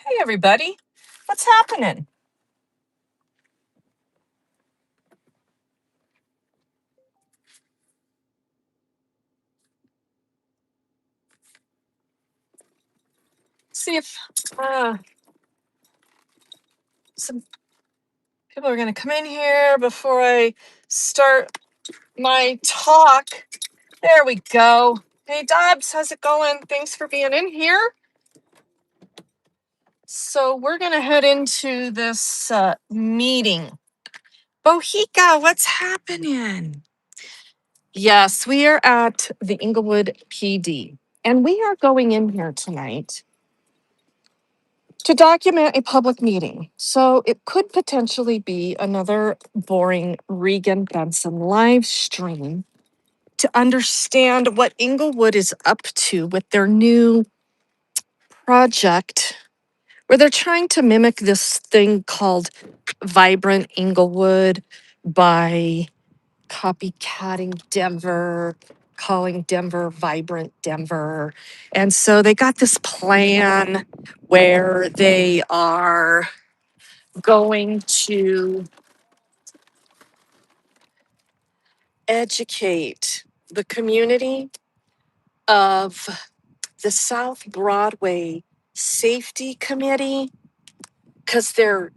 Hey, everybody. What's happening? See if some people are going to come in here before I start my talk. There we go. Hey, Dobbs, how's it going? Thanks for being in here. So we're going to head into this meeting. Bohica, what's happening? Yes, we are at the Englewood PD, and we are going in here tonight to document a public meeting. So it could potentially be another boring Regan Benson live stream to understand what Englewood is up to with their new project, where they're trying to mimic this thing called Vibrant Englewood by copycatting Denver, calling Denver Vibrant Denver. And so they got this plan where they are going to educate the community of the South Broadway Safety Committee because they're,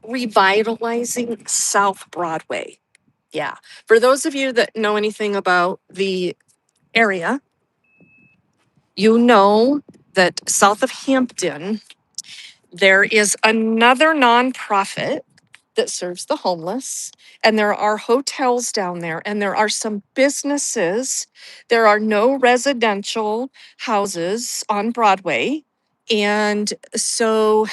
revitalizing South Broadway. Yeah. For those of you that know anything about the area, you know that south of Hampton, there is another nonprofit that serves the homeless, and there are hotels down there, and there are some businesses. There are no residential houses on Broadway. And so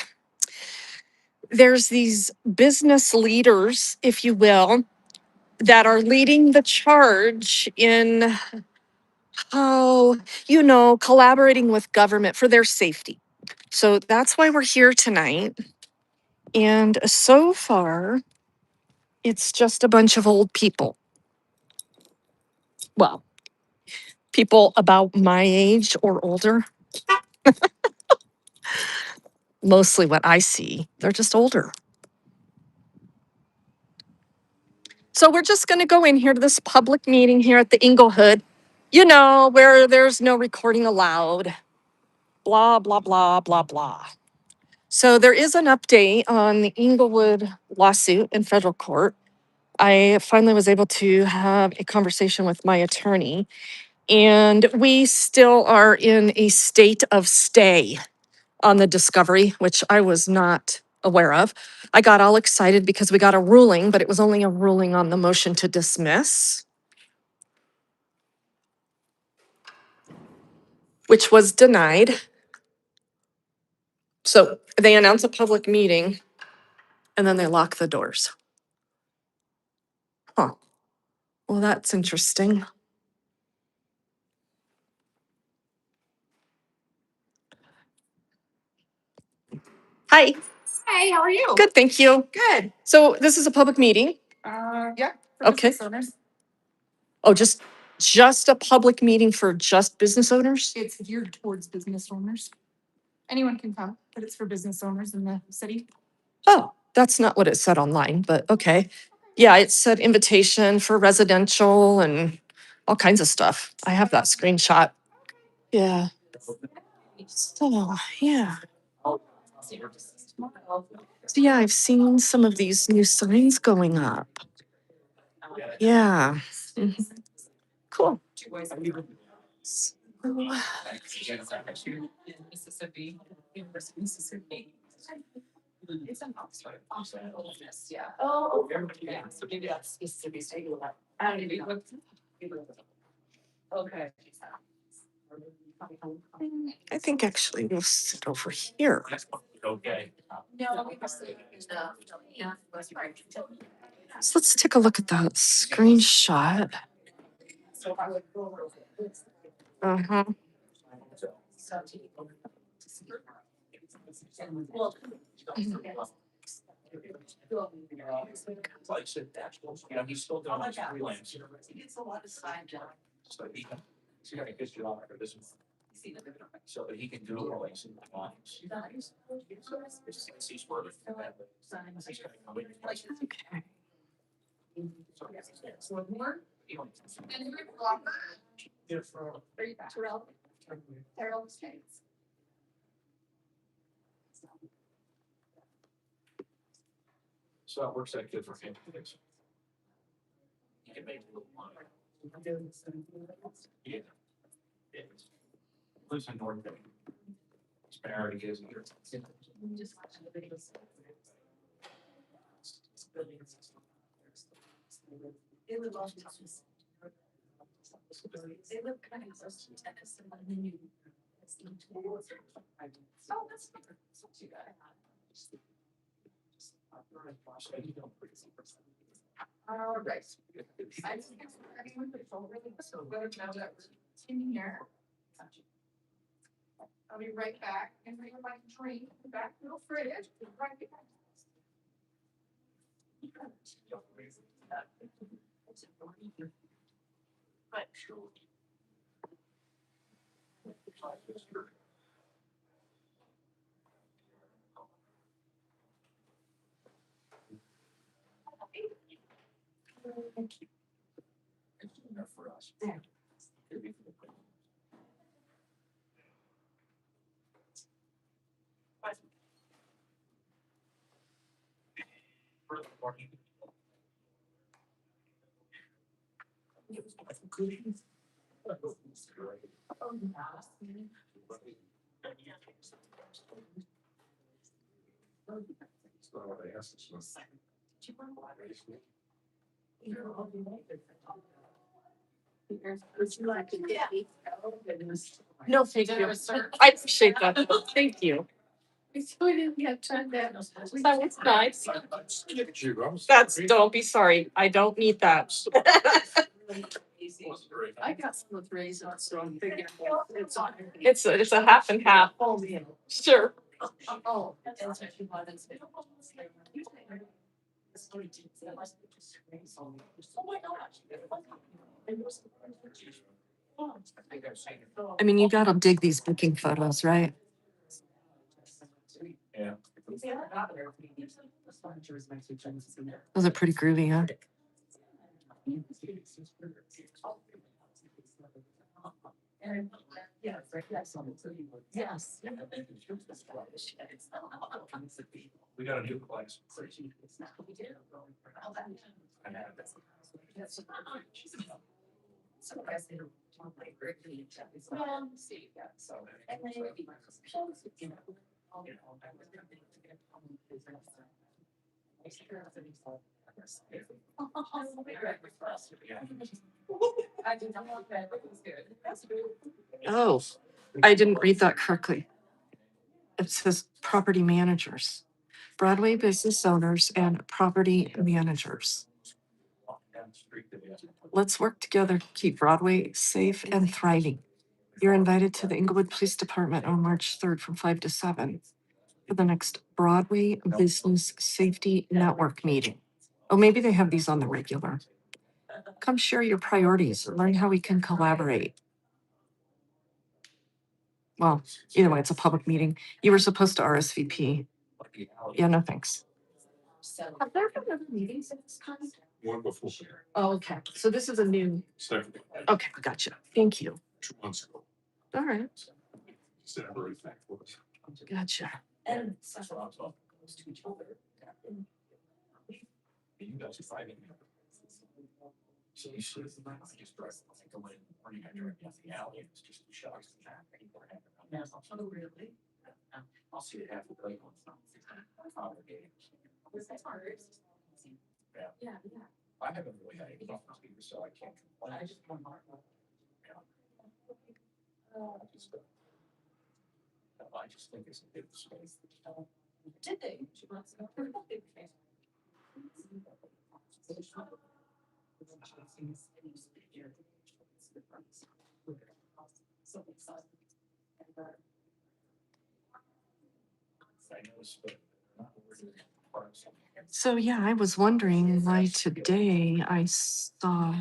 there's these business leaders, if you will, that are leading the charge in, collaborating with government for their safety. So that's why we're here tonight. And so far, it's just a bunch of old people. Well, people about my age or older. Mostly what I see, they're just older. So we're just going to go in here to this public meeting here at the Englewood, where there's no recording allowed. Blah, blah, blah, blah, blah. So there is an update on the Englewood lawsuit in federal court. I finally was able to have a conversation with my attorney, and we still are in a state of stay on the discovery, which I was not aware of. I got all excited because we got a ruling, but it was only a ruling on the motion to dismiss, which was denied. So they announce a public meeting and then they lock the doors. Huh. Well, that's interesting. Hi. Hey, how are you? Good, thank you. Good. So this is a public meeting. Yeah. For Okay. business owners. Oh, just a public meeting for just business owners? It's geared towards business owners. Anyone can come, but it's for business owners in the city. Oh, that's not what it said online, but okay. Yeah, it said invitation for residential and all kinds of stuff. I have that screenshot. Yeah. So, yeah. So, yeah, I've seen some of these new signs going up. Yeah. Mhm. Cool. So, It's an Oxford. Yeah. Oh. Yeah. So maybe that's Mississippi. Okay. I think actually we'll sit over here. No. So let's take a look at that screenshot. Uh-huh. So that he can do all these lines. He's working. He's gonna come in. Okay. Terrell States. So that works out good for him. He can make a little money. Yeah. Yeah. Lives in North Bay. His parent is here. They live off Texas. They live kind of close to Texas and then you. Oh, that's not too bad. All right. I just guess everyone could feel really so good now that we're in here. I'll be right back and bring my drink back to the fridge. Right back. But It's enough for us. No, thank you. I appreciate that. Thank you. we didn't get turned down. That was nice. Don't be sorry. I don't need that. I got some with raisins, so I'm figuring It's a half and half. Oh, man. Sure. Oh, that's what you wanted to. Oh my gosh. I mean, you gotta dig these booking photos, right? Yeah. Those are pretty groovy, huh? Yes. We got a new class. I did not want that, but it was good. Oh, I didn't read that correctly. It says property managers, Broadway business owners and property managers. Let's work together to keep Broadway safe and thriving. You're invited to the Englewood Police Department on March 3rd from 5 to 7 for the next Broadway Business Safety Network meeting. Oh, maybe they have these on the regular. Come share your priorities, learn how we can collaborate. Well, either way, it's a public meeting. You were supposed to RSVP. Yeah, no thanks. Have there been other meetings of this kind? One before, Oh, okay. So this is a new, second, okay, gotcha. Thank you. 2 months ago, All right, said I'm very thankful. gotcha. And You guys are fighting. So you should just drive, go in, or you got drive down the alley, it's just shocks. oh, really? I'll see it half the day. Yeah. I haven't really had any problems either, so I can't complain. I just want more. I just think it's a big space. Did they? She wants to know. So yeah, I was wondering why today I saw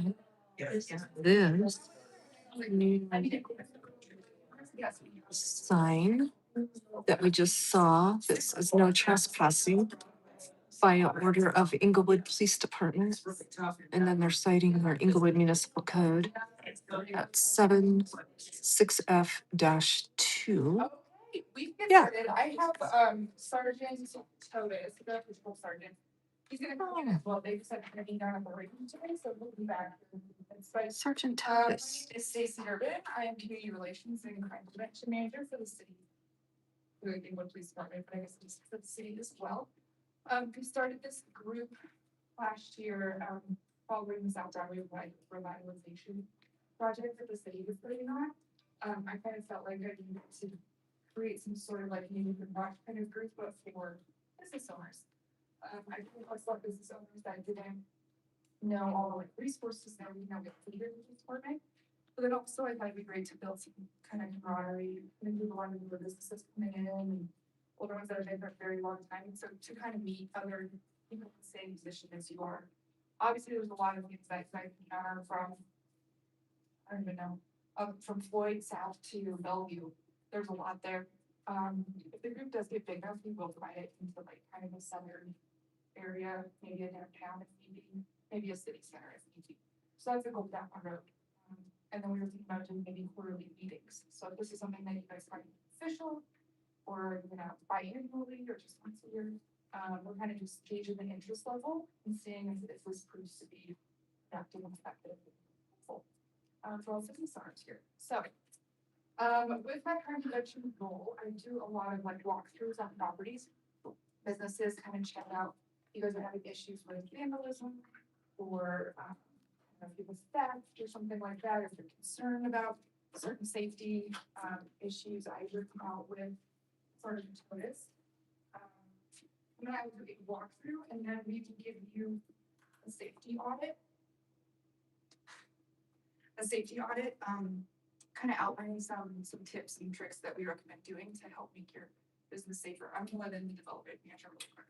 this new Yes. sign that we just saw. This is no trespassing by order of Englewood Police Department. And then they're citing our Englewood Municipal Code at 76F-2. Okay, we get Yeah. started. I have Sergeant Totus, the patrol sergeant. He's gonna come in as well. They just had to be down at the region today, so we'll be back. But Sergeant my name Titus. is Stacy Urban. I am community relations and crime prevention manager for the city. For the Englewood Police Department, but I guess it's for the city as well. We started this group last year, following the South Broadway revitalization project that the city was putting on. I kind of felt like I needed to create some sort of like neighborhood watch kind of group, but for business owners. I came across a lot of business owners that didn't know all the like resources that we now get leaders in the department. But then also I thought it'd be great to build some kind of camaraderie, maybe a lot of newer businesses coming in and older ones that have been there for a very long time. And so to kind of meet other people in the same position as you are. Obviously, there's a lot of things that I encounter from, I don't even know, from Floyd South to Bellevue. There's a lot there. If the group does get big enough, we will divide it into like kind of a southern area, maybe a downtown if need be, maybe a city center if need be. So that's a goal down the road. And then we were thinking about doing maybe quarterly meetings. So if this is something that you guys find official, or biannually, or just once a year, we're kind of just gauging the interest level and seeing if this proves to be productive and effective and helpful for all business owners here. So with my crime prevention role, I do a lot of like walkthroughs on properties. Businesses kind of check out if you guys are having issues with vandalism or people's theft or something like that. If you're concerned about certain safety issues, I would come out with Sergeant Totus. And then I would do a walkthrough, and then we can give you a safety audit. A safety audit, kind of outlining some tips and tricks that we recommend doing to help make your business safer. I'm gonna let in the development manager real quick.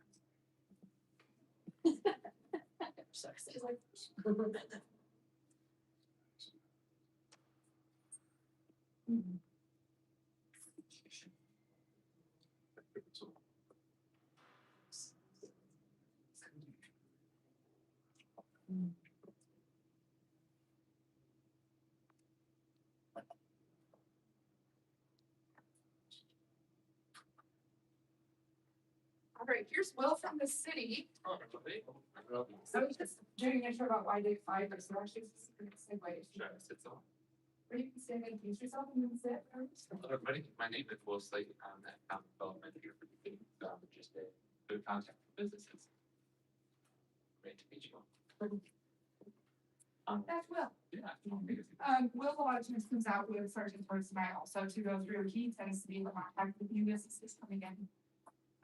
She's like, all right, here's Will from the city. So I was just doing a show about why day 5, but so actually it's a good segue. Or you can stand and introduce yourself and then sit. Hello, everybody. My name is Will Slate. I'm the account development here for the city. Just a good contact for businesses. Great to meet you all. That's Will. Yeah. Will a lot of times comes out with Sergeant Totus and I also to go through. He tends to be the contact with new businesses coming in.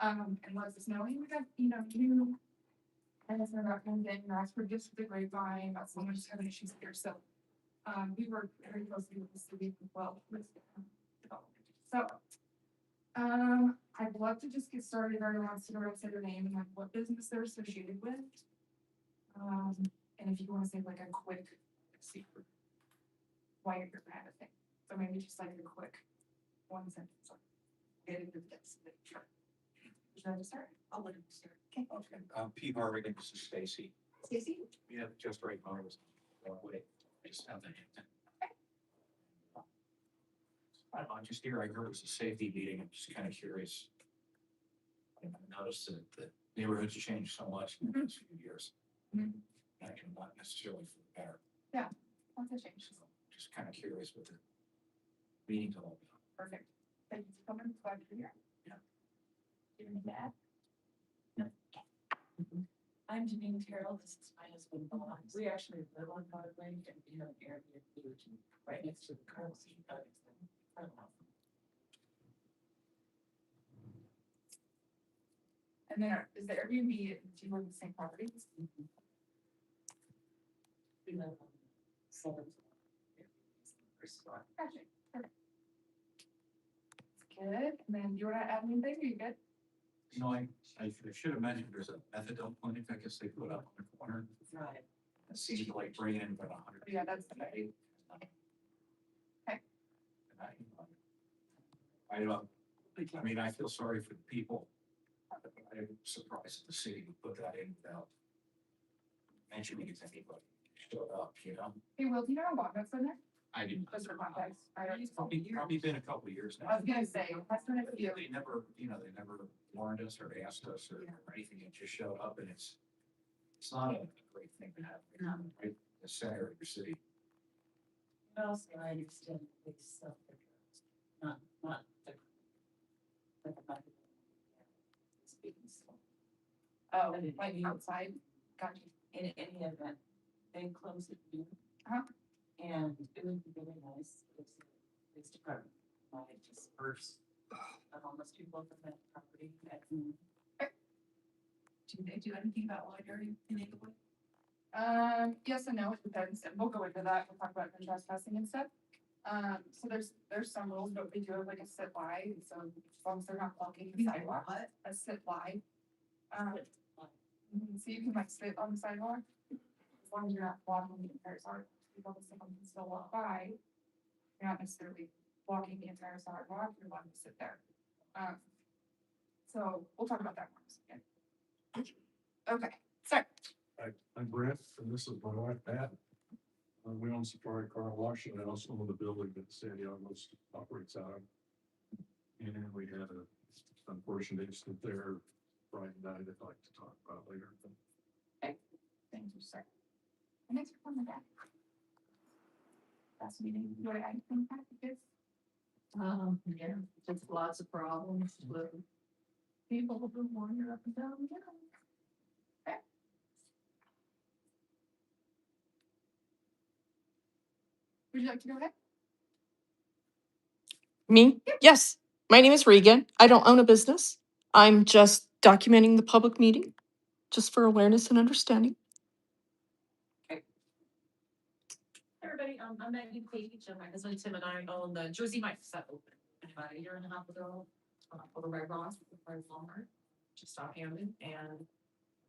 And lets us know, hey, we got, new. And it's about kind of thing, ask for gifts with the grapevine, about someone just having issues here. So we work very closely with the city as well with development. So I'd love to just get started. Everyone wants to know say their name and like what business they're associated with. And if you want to say like a quick secret why you're here kind of thing. So maybe just like a quick one sentence on getting the tips. Sure. Would you like to start? I'll let him start. Okay. Okay, P. Harvigan, this is Stacy. Stacy? Yeah, just right now, I was wait, I just have that. I don't know, just here, I heard it was a safety meeting, I'm just kind of curious. I noticed that the neighborhood's changed so much in the last few years. Mhm. And not necessarily for the better. What's the change? So just kind of curious what the meeting's all about. Perfect. Thank you for coming. Glad you're here. Yeah. Do you need to add? I'm Janine Terrell. This is my husband, Bob. We actually live on Broadway and we have an Airbnb right next to the currency. And then is the Airbnb, do you live in the same property? We live on 7th. Gotcha. Perfect. Good. And then you want to add anything? Are you good? You know, I should have mentioned there's a methadone clinic, I guess they put up on the corner. Right. It seems to like bring in about 100. Yeah, that's the idea. Okay. And I mean, I feel sorry for the people. I'm surprised that the city would put that in without mentioning if anybody showed up, you know? Hey, Will, do you know how long that's been there? I didn't. Just for context. It's probably been a couple of years I now. was gonna say, that's been a few. They never, they never warned us or asked us or anything. It just showed up and it's not a great thing to have, right? in The center of your city. But also, I understand they self not the. Like the market. Speaking so. Oh, like outside, gotcha. In any event, they close at noon. Uh-huh. And it would be really nice if the police department might disperse the homeless people from that property at noon. Do they do anything about loitering in Englewood? Yes and no, it depends, and we'll go into that, we'll talk about the trespassing and stuff. So there's some rules, but we do have like a sit lie, so as long as they're not blocking the sidewalk. What? A sit lie. So you can like sit on the sidewalk, as long as you're not blocking the entire sidewalk, people can still walk by. You're not necessarily blocking the entire sidewalk, you're allowed to sit there. So we'll talk about that one again. Okay, so. I'm Brent, and this is my wife Pat. We own Safari Car Wash, and I also own the building that Sandy almost operates out of. And we had a unfortunate incident there Friday night I'd like to talk about later. Thank you, sir. Thanks for coming back. Last meeting, you want to add anything back to this? Yeah, just lots of problems with people who wander up and down the hill. Would you like to go ahead? Me? Yes. My name is Regan. I don't own a business. I'm just documenting the public meeting, just for awareness and understanding. Everybody, I'm Maggie Page, and my husband Tim and I own the Jersey Mike's that opened about a year and a half ago. Over by Ross, by Walmart, just off Hammond, and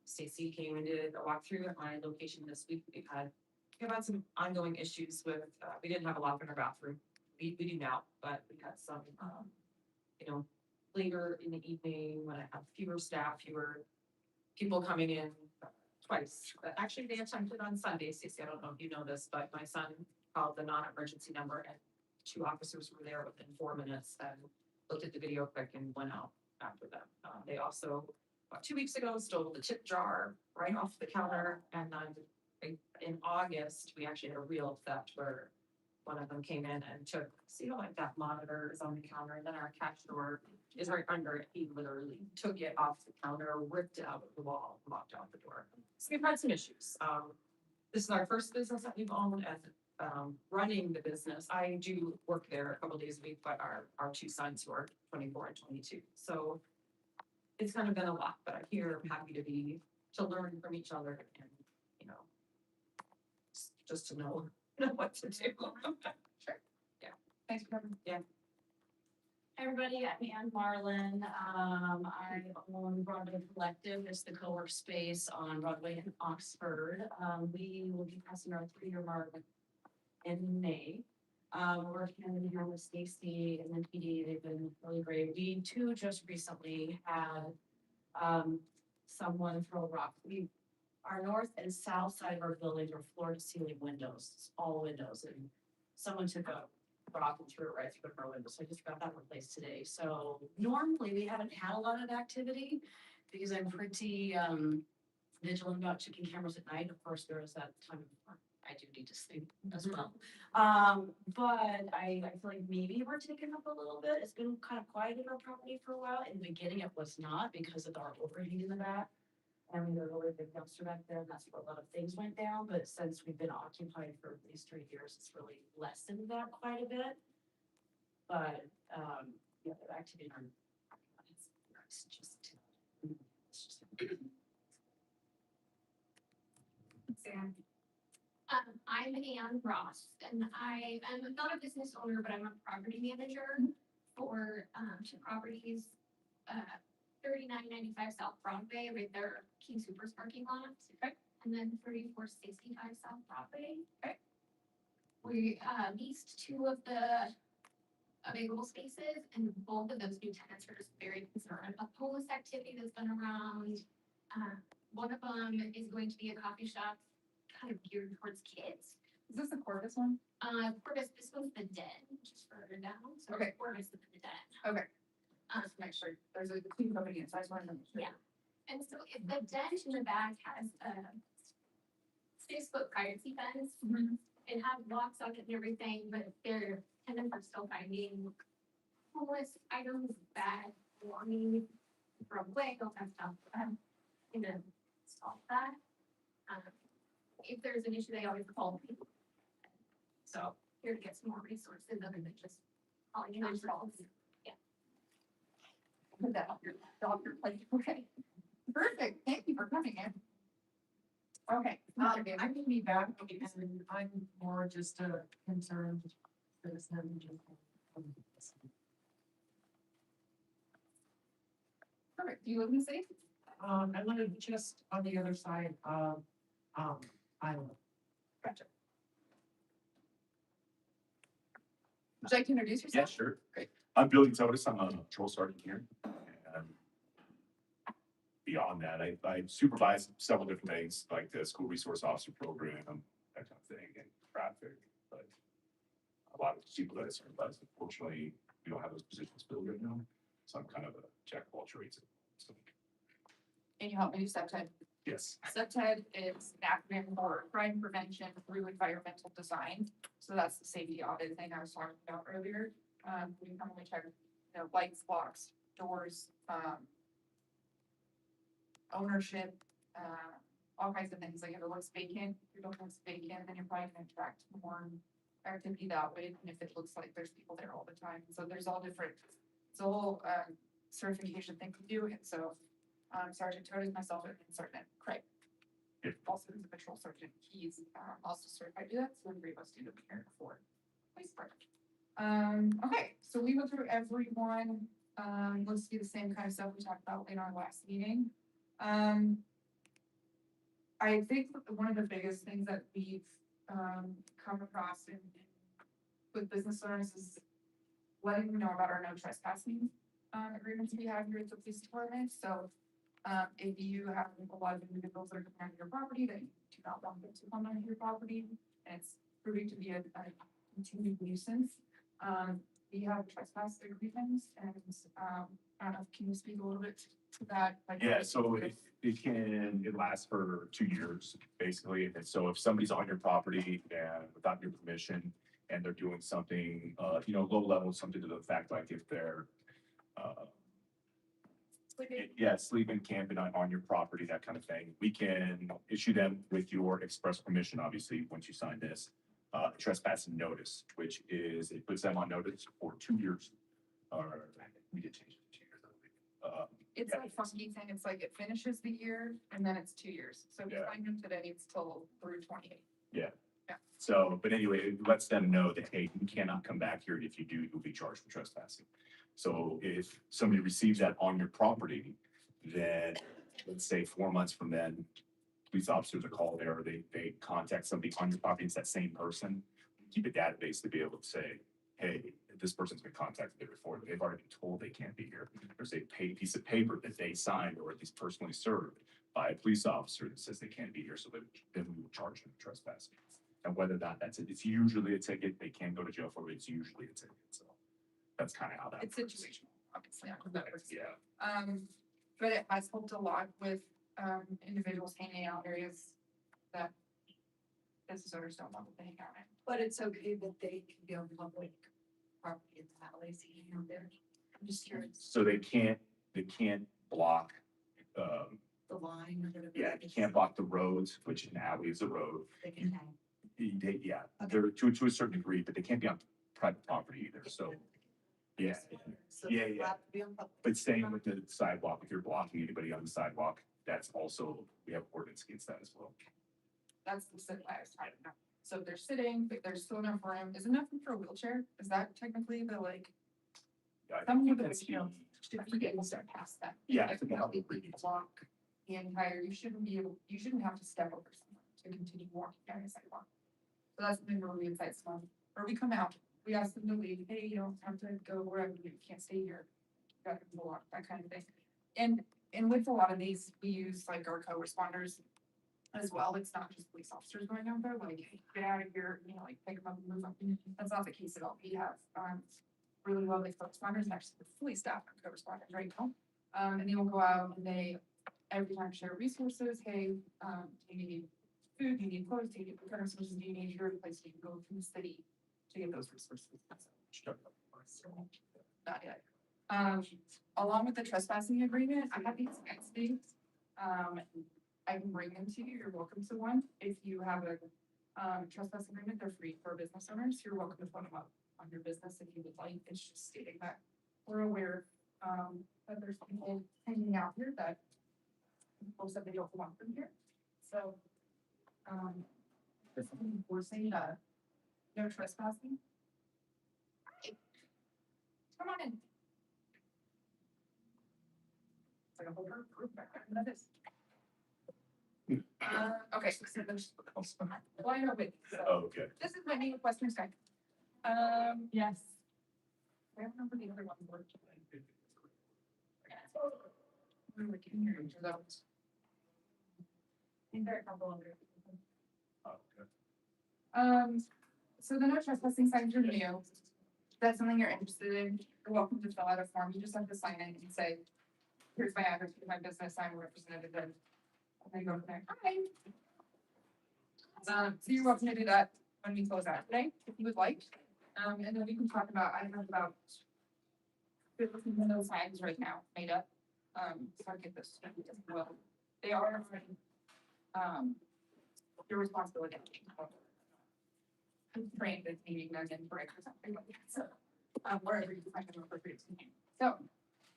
Stacy came and did a walkthrough at my location this week. We've had some ongoing issues with, we didn't have a lock in our bathroom. We do now, but we had some, later in the evening when I have fewer staff, fewer people coming in twice. But actually, they attempted on Sunday, Stacey, I don't know if you know this, but my son called the non-emergency number and 2 officers were there within 4 minutes and looked at the video quick and went out after them. They also, about 2 weeks ago, stole the tip jar right off the counter. And then in August, we actually had a real theft where one of them came in and took, like that monitor is on the counter and then our cash drawer is right under it. He literally took it off the counter, ripped it out of the wall, and walked out the door. So we've had some issues. This is our first business that we've owned and running the business. I do work there a couple days a week, but our 2 sons who are 24 and 22. So it's kind of been a lot, but I'm here, I'm happy to learn from each other and, just to know what to do. Sure. Yeah. Thanks for coming. Yeah. Hi, everybody, I'm Ann Marlin. I own Broadway Collective. It's the co-work space on Broadway in Oxford. We will be passing our 3-year mark in May. We're working hand in hand with Stacy and the PD. They've been really great. We too just recently had someone throw a rock. Our north and south side of our buildings are floor to ceiling windows, all windows, and someone took a rock and threw it right through our window. So I just got that replaced today. So normally we haven't had a lot of activity because I'm pretty vigilant about checking cameras at night. Of course, there is that time I do need to sleep as well. But I feel like maybe we're taking up a little bit. It's been kind of quiet in our property for a while. In the beginning, it was not because of our overhang in the back. And there's a really big dumpster back there, and that's where a lot of things went down, but since we've been occupied for these 3 years, it's really lessened that quite a bit. But, yeah, the activity on. It's just. Sam. I'm Ann Ross, and I am not a business owner, but I'm a property manager for 2 properties. 3995 South Broadway, right there, King Super's parking lot. Okay. And then 3465 South Broadway. Okay. We leased 2 of the available spaces, and both of those new tenants are just very concerned about homeless activity that's been around. One of them is going to be a coffee shop kind of geared towards kids. Is this the Corvus one? Corvus, this one's the Den, just further down, so Okay. Corvus is the Den. Okay. Um, Just make sure, there's a clean company inside, so I want to make sure. Yeah. And so if the Den in the back has a 6-foot privacy fence, Mhm. it has locks on it and everything, but their tenants are still finding homeless items, bag, belongings, thrown away, all that stuff. You know, solve that. If there's an issue, they always call me. So here to get some more resources other than just calling in on calls. Put that off your plate. Okay. Perfect. Thank you for coming in. Okay. I can be back, and I'm more just a concerned citizen. Perfect. Do you live in the city? I live just on the other side of, Island. Gotcha. Would you like to introduce Yeah, yourself? sure. Great. I'm Billy Totis. I'm a patrol sergeant here. And beyond that, I supervise several different things like the school resource officer program, that kind of thing, and traffic. But a lot of people that I supervise, unfortunately, we don't have those positions filled right now. So I'm kind of a jack of all trades. So, Can you help me do SEPTED? yes. SEPTED is an acronym for crime prevention through environmental design. So that's the safety audit thing I was talking about earlier. We normally check, lights, locks, doors, ownership, all kinds of things. Like if it looks vacant, if it looks vacant, then you're probably gonna attract more activity that way than if it looks like there's people there all the time. So there's all different, it's a whole, certification thing to do. And so, Sergeant Todes, myself, and Sergeant Craig. Yeah. Also is a patrol sergeant. He's, also certified to do that. So the three of us do the here before. Police department. Okay, so we go through everyone. Let's do the same kind of stuff we talked about in our last meeting. I think one of the biggest things that we've come across with business owners is letting them know about our no trespassing agreements we have here at the police department. So if you have a lot of individuals that are coming onto your property that you do not want them to come onto your property, and it's proving to be a continued nuisance, we have trespass agreements, and I don't know, can you speak a little bit to that? Like, Yeah, so it lasts for 2 years, basically. And so if somebody's on your property and without your permission, and they're doing something, low level, something to the fact like if they're, sleeping, camping on your property, that kind of thing, we can issue them with your express permission, obviously, once you sign this, trespassing notice, which is, it puts them on notice for 2 years. Or we did change it to 2 years, I believe. It's Yeah, a funky thing. It's like it finishes the year and then it's 2 years. So if you Yeah. find them today, it's till through 28. So, but anyway, it lets them know that, hey, you cannot come back here. If you do, you'll be charged for trespassing. So if somebody receives that on your property, then let's say 4 months from then, police officers are called there, or they contact somebody on your property, it's that same person. Keep a database to be able to say, hey, this person's been contacted there before. They've already been told they can't be here. There's a piece of paper that they signed or at least personally served by a police officer that says they can't be here. So then we will charge them trespassing. And whether that's it, it's usually a ticket. They can go to jail for it. It's usually a ticket. So that's kind of how that It's works. situational, obviously. Not that works. Yeah. But it has helped a lot with, individuals hanging out areas that business owners don't want to hang out in. But it's okay that they can be on public property in the alleys, you know, there. I'm just curious, So they can't block, the line or whatever. yeah, you can't block the roads, which an alley is a road. They can hang. Yeah, they're to a certain degree, but they can't be on private property either. So, yeah. So Yeah, they yeah. have to be on public. But staying with the sidewalk, if you're blocking anybody on the sidewalk, that's also, we have ordinance against that as well. That's the sit I was talking about. So if they're sitting, if there's still enough room, is enough room for a wheelchair? Is that technically the like, Yeah, I some think of that's the, the- should be able to past that? Yeah, I If think you that help would be- block the entire, you shouldn't have to step over someone to continue walking down the sidewalk. So that's the thing where we incite someone, or we come out, we ask them to leave, hey, you don't have to go wherever, you can't stay here. You gotta go walk, that kind of thing. And with a lot of these, we use like our co-responders as well. It's not just police officers going out there, like, hey, get out of here, you know, like, pick them up and move them. That's not the case at all. We have, really lovely co-responders and actually fully staffed co-responders right now. And they will go out and they every time share resources. Hey, do you need food? Do you need clothes? Do you need current resources? Do you need your place you can go from the city to get those resources? So, not yet. Along with the trespassing agreement, I have these next things. I can bring them to you. You're welcome to one. If you have a trespass agreement, they're free for business owners. You're welcome to put them up on your business if you would like. It's just stating that we're aware that there's people hanging out here that people said they don't want them here. So, just enforcing no trespassing. Hi. Come on in. It's like a whole group back there. Look at this. Okay, so there's, well, I know, but, so, Okay. this is my name of Western Sky. Yes. I don't remember the other one. We were getting here into those. There are a couple of Okay. So the no trespassing signs are new. If that's something you're interested in, you're welcome to fill out a form. You just have to sign it and say, here's my address, here's my business, I'm a representative, and then go from there. Hi. So you're welcome to do that when we close out today, if you would like. And then we can talk about, I have about 15 of those signs right now made up. So I'll get this, well, they are, your responsibility. I'm trained at meeting them in break or something like that, so, wherever you find them appropriate to me. So,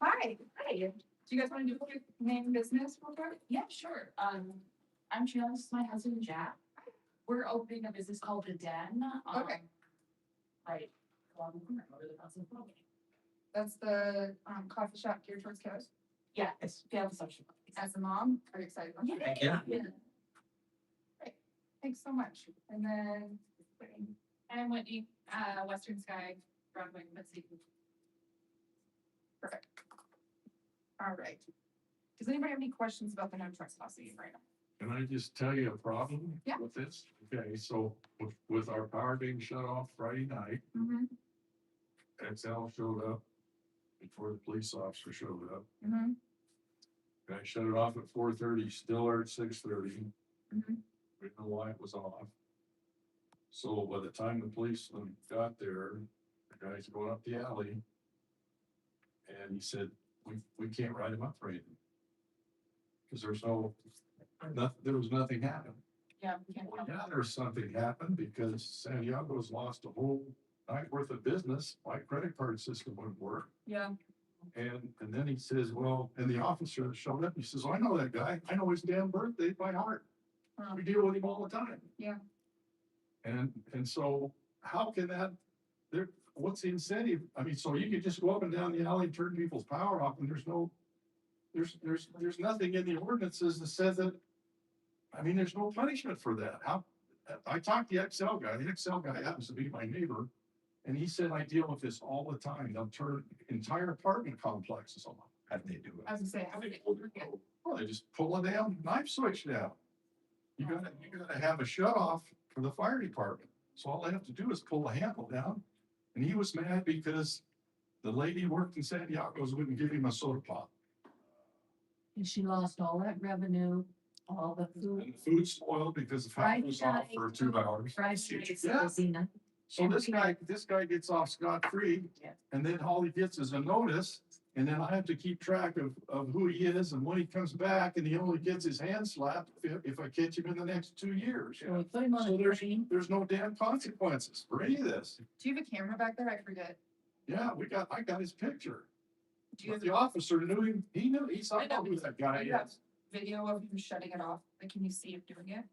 hi. Do you guys want to do a quick name business real quick? Yeah, sure. I'm Jill, this is my husband Jack. We're opening a business called The Den. Okay. Right. Along the corner, over the Council of Property. That's the, coffee shop geared towards cows. Yeah, it's family social. As a mom, are you excited? about that? Yeah. Great. Thanks so much. And then, I'm Whitney, Western Sky, Broadway, Betsy. perfect. All right. Does anybody have any questions about the no trespassing right now? Can I just tell you a problem Yeah. with this? Okay, so with our power being shut off Friday night, Mm-hmm. XL showed up before the police officer showed up. Mm-hmm. I shut it off at 4:30, still are at 6:30. Mm-hmm. We didn't know why it was off. So by the time the policeman got there, the guy's going up the alley. And he said, we can't write him up for anything. Cause there was nothing happened. Yeah. We can't Well, help yeah, it. there's something happened because Santiago's lost a whole night worth of business. My credit card system wouldn't work. Yeah. And then he says, well, and the officer showed up, he says, oh, I know that guy. I know his damn birthday by heart. We deal with him all the time. Yeah. And so how can that, what's the incentive? I mean, so you could just go up and down the alley and turn people's power off and there's nothing in the ordinances that says that. I mean, there's no punishment for that. How, I talked to the XL guy, the XL guy happens to be my neighbor. And he said, I deal with this all the time. They'll turn entire apartment complexes on. How do they do it? I was gonna say, how did it? Well, they just pull a damn knife switch down. You gotta have a shut off for the fire department. So all they have to do is pull the handle down. And he was mad because the lady who worked in Santiago's wouldn't give him a soda pop. And she lost all that revenue, all the food. And the food spoiled because the fire was off for 2 hours. Yeah. So this guy gets off scot-free, Yeah. and then all he gets is a notice, and then I have to keep track of who he is, and when he comes back, and he only gets his hand slapped if I catch him in the next 2 years. So we put him on So a train. there's no damn consequences for any of this. Do you have a camera back there? I forget. Yeah, I got his picture. Do you But have the officer knew him, he saw who that guy Yeah. is. video of him shutting it off? Like, can you see him doing it?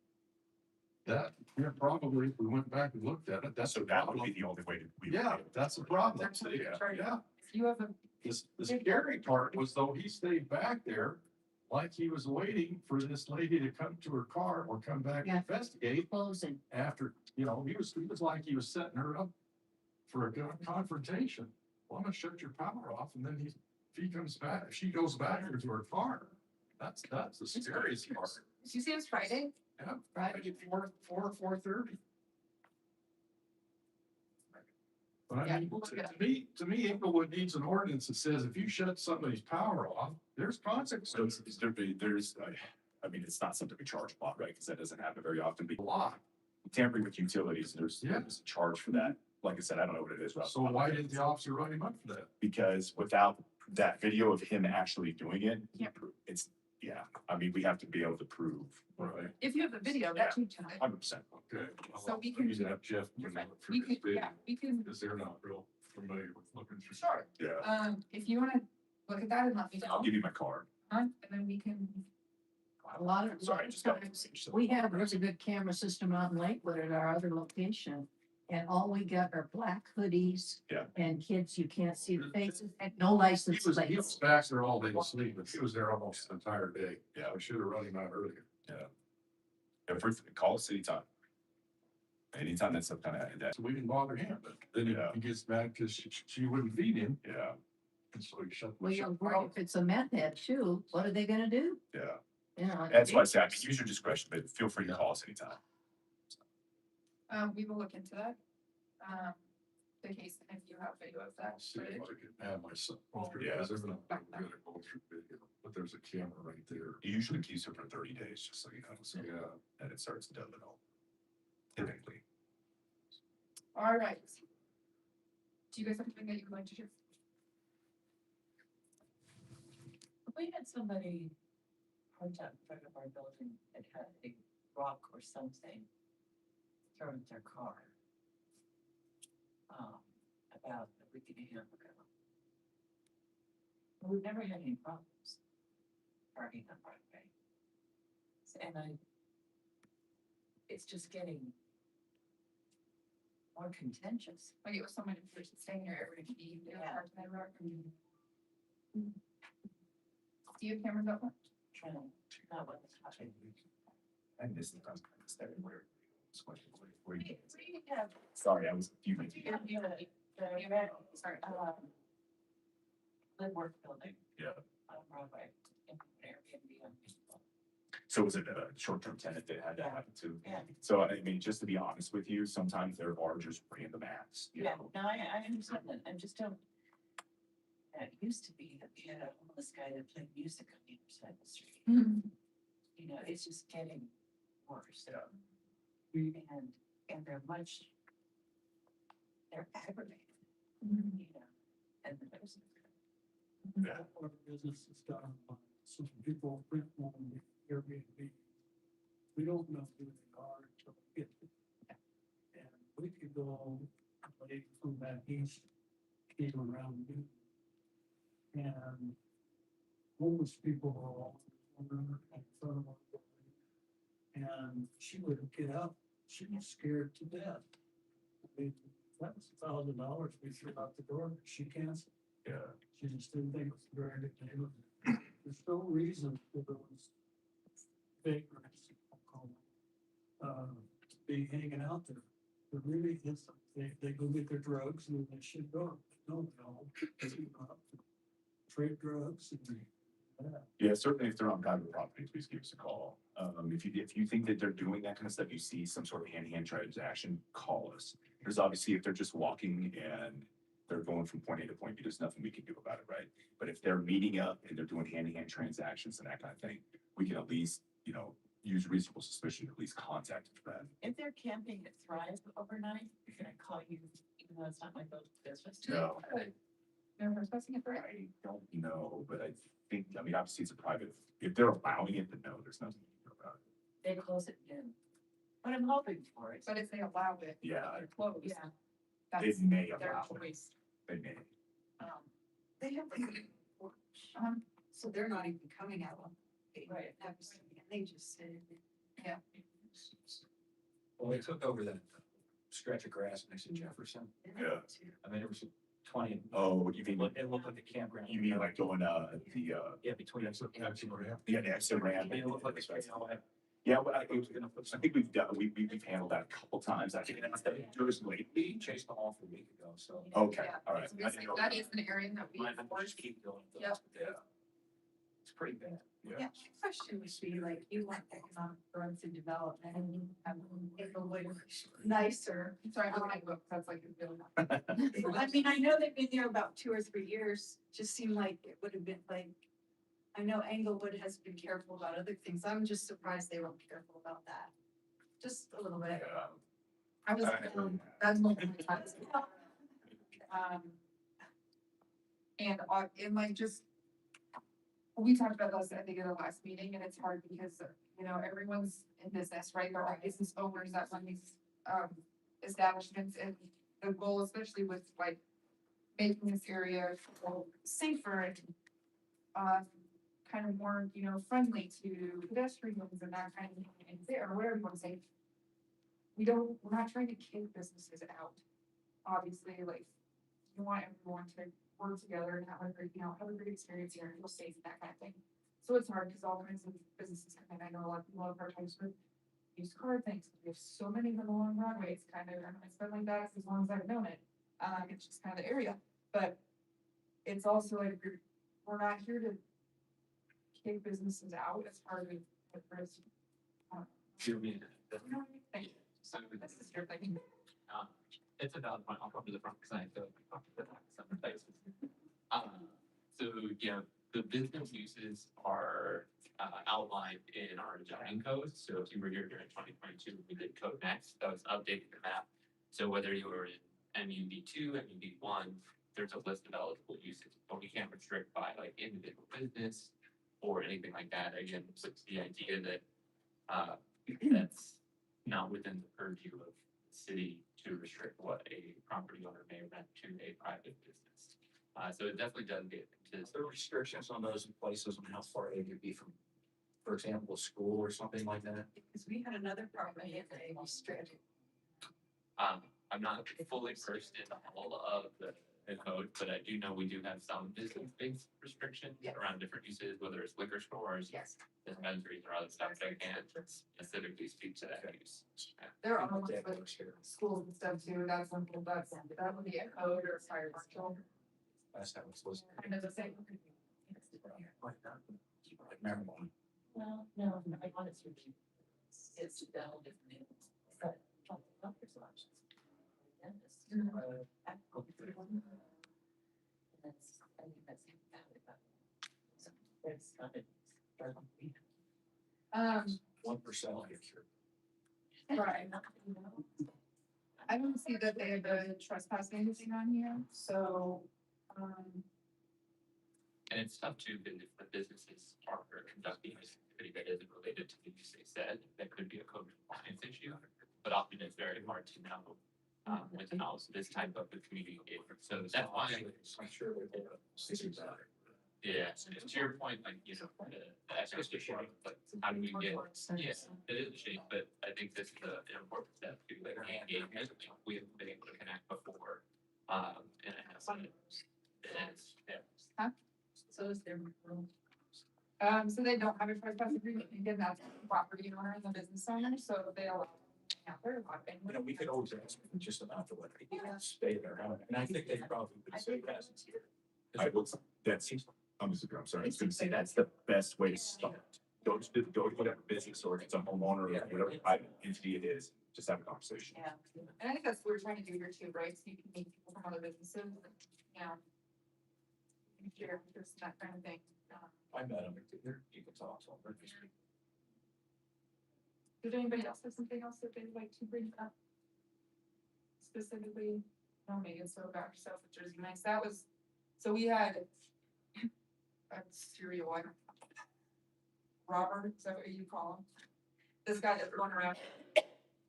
That, yeah, probably, if we went back and looked at it, that's So a that would problem. be the only way to. Yeah, that's a problem. That's what Yeah, I'm trying to- yeah. If you have a, The scary part was though, he stayed back there like he was waiting for this lady to come to her car or come back and Yeah. investigate Closing. after, he was like he was setting her up for a confrontation. Well, I'm gonna shut your power off, and then if he comes back, if she goes back into her car, that's the scariest part. Did you say it was Friday? Yeah, Friday at 4:30. But I Yeah, mean, we'll look it up. to me, Englewood needs an ordinance that says if you shut somebody's power off, there's So consequences. I mean, it's not something we charge a lot, right? Because that doesn't happen very often. But A lot. tampering with utilities, Yeah. there's a charge for that. Like I said, I don't know what it is. Rob. So why didn't the officer write him up for that? Because without that video of him actually doing it, Can't it's, yeah, I mean, we have to be able to prove Right. If you have the video, that's you tonight. 100%. Okay. So we can- Use that Jeff. You're fine. for We this can, video, yeah, we can, because they're not real familiar with looking through. sure. Yeah, If you wanna look at that and let me I'll know, give you my card. and then we can. A lot of Sorry, I just got. times, we have a really good camera system out in Lakewood at our other location. And all we got are black hoodies. Yeah. And kids, you can't see the faces and no license He was plates. back there all day asleep, but he was there almost the entire day. Yeah. I should have run him out earlier. And for, call us anytime. Anytime that's some kind of, that, So we didn't bother him, but then Yeah. he gets mad because she wouldn't feed him. yeah, And so he shut. Well, shut you're, if it's a meth head too, what are they gonna do? yeah. You know. That's why I say, I mean, use your discretion, but feel free to call us anytime. We will look into that. The case, and if you have video of that. I'll see if I can add myself. Yeah. Because they're not gonna go through video, but there's a camera right there. You usually keep it for 30 days, just so you know, so, Yeah. and it starts to develop. Typically. All right. Do you guys have anything that you'd like to share? We had somebody parked out in front of our building that had a rock or something thrown at their car. About a week and a half ago. We've never had any problems parking on Broadway. And it's just getting more contentious. Like it was someone who's staying here every day, they Yeah. parked in that rock. Do you have cameras up? Trying to, not what it's happening. I missed the time, it's everywhere. It's like, where you- We have, Sorry, I was. You sorry, live work building. Yeah. On Broadway, in Airbnb. So was it a short-term tenant that had that happen too? Yeah. So I mean, just to be honest with you, sometimes there are just random acts, you Yeah, know? no, I understand that, I just don't. It used to be that we had a homeless guy that played music on the other side of the street. You know, it's just getting worse. Yeah. And they're aggravated, Mm-hmm. you know, and there's. Yeah. Our business is done, some people rent on the Airbnb. We don't know who they are until we get there. And a week ago, a lady from back east came around me. And homeless people were all in front of our building. And she wouldn't get up, she was scared to death. I mean, that was $1,000 we threw out the door, but she canceled. Yeah. She just didn't think it was a very good neighborhood. There's no reason for those vagrants, I'll call them, to be hanging out there. There really is, they go get their drugs and then they should go. No, trade drugs and that. Yeah, certainly if they're on private property, please give us a call. If you think that they're doing that kind of stuff, you see some sort of hand-to-hand transaction, call us. There's obviously, if they're just walking and they're going from point A to point B, there's nothing we can do about it, right? But if they're meeting up and they're doing hand-to-hand transactions and that kind of thing, we can at least, you know, use reasonable suspicion to at least contact them for that. If they're camping at Thrive overnight, can I call you, even though it's not my business? No. They're requesting it for it. I don't know, but I think, I mean, obviously it's a private, if they're allowing it, then no, there's nothing you can do about it. They close at noon. What I'm hoping for is. But if they allow it. Yeah. They're closed. Yeah. They That's may their allow it, choice. they may. They have like, so they're not even coming out on. Right. They just sit in there. Well, they took over that stretch of grass next to Jefferson. Yeah. I mean, it was 20. Oh, you mean, It looked like the campground. you mean like going, Yeah, between. That's what, that's what happened. yeah, the exit ramp. It looked like a straight away. Yeah, well, I think we've handled that a couple times. I think that's just lately. Chased them all for a week ago, so. Okay, Yeah, all right. so basically, that is an area that we. Might have to just keep going. with Yep. those. Yeah. It's pretty bad. Yeah, my question would be like, you want economic growth and development and you have Englewood nicer. Sorry, I'm looking at books, that's like a really. I mean, I know they've been there about 2 or 3 years, just seemed like it would have been like, I know Englewood has been careful about other things, I'm just surprised they weren't careful about that. Just a little bit. I was, that's multiple times. And it might just, we talked about this, I think, in the last meeting, and it's hard because, you know, everyone's in business, right? There are business owners that run these, establishments, and the goal, especially with like making this area safer and, kind of more, you know, friendly to pedestrians and that kind of thing, and there, or whatever you want to say. We're not trying to kick businesses out. Obviously, like, you want everyone to work together and have a great, you know, have a great experience here and feel safe and that kind of thing. So it's hard because all kinds of businesses come in. I know a lot of people have hard times with used car things. We have so many of them along Broadway. It's kind of, I mean, it's been like that as long as I've known it. It's just kind of the area, but it's also like, we're not here to kick businesses out. It's hard to, You mean, thank you. so This is your thing. it's a valid point. I'll come to the front because I feel like we talked about that some places. So yeah, the business uses are outlined in our zoning code. So if you were here during 2022, we did code next. That was updating the map. So whether you were in MUD2, MUD1, there's a list of eligible uses, but we can't restrict by like individual business or anything like that. Again, it's the idea that that's not within the purview of the city to restrict what a property owner may rent to a private business. So it definitely does get into Is there restrictions on those places and how far they could be from, for example, a school or something like that? Because we had another property that they restricted. I'm not fully versed in all of the code, but I do know we do have some business-based restrictions around different uses, whether it's liquor stores, Yes. dispensaries, or other stuff that can't specifically speak to that use. There are ones with schools and stuff too, that's something that's, that would be a code or fire marshal, That's how it's supposed to kind of the same. be. Like marijuana. Well, no, I want it to be, it's down different names, but there's options. Dentist, and that's, I think that's valid, but so there's not a. 1% will get cured. Right. I don't see that they have the trespassing anything on here, so, And it's tough too, because if the businesses are conducting this activity that isn't related to the use they said, that could be a code compliance issue. But often it's very hard to know, within all this type of the community engagement. So that's why, I'm sure they will see about it. yeah, to your point, like, you know, that's just a shame, but how do we get, yes, it is a shame, but I think this is an important step to like engagement. We haven't been able to connect before, and it has, it's, yeah. So is there room? so they don't have a trespass agreement, again, that's the property owner and the business owner, so they allow. Yeah, they're allowed. You know, we could always ask them just about to let people stay there, and I think they probably would say that. I will, that's, I'm sorry, I was gonna say, that's the best way to start. Go to whatever business, or if it's a homeowner, or whatever private entity it is, just have a conversation. Yeah. And I think that's what we're trying to do here too, right? So you can meet people from other businesses, and, you know. You can share interests, that kind of thing. I met them, you can talk to them. Did anybody else have something else that they'd like to bring up? Specifically, no, maybe it's so about yourself with Jersey Mike's, that was, so we had a serial one. Robert, is that what you call him? This guy that's going around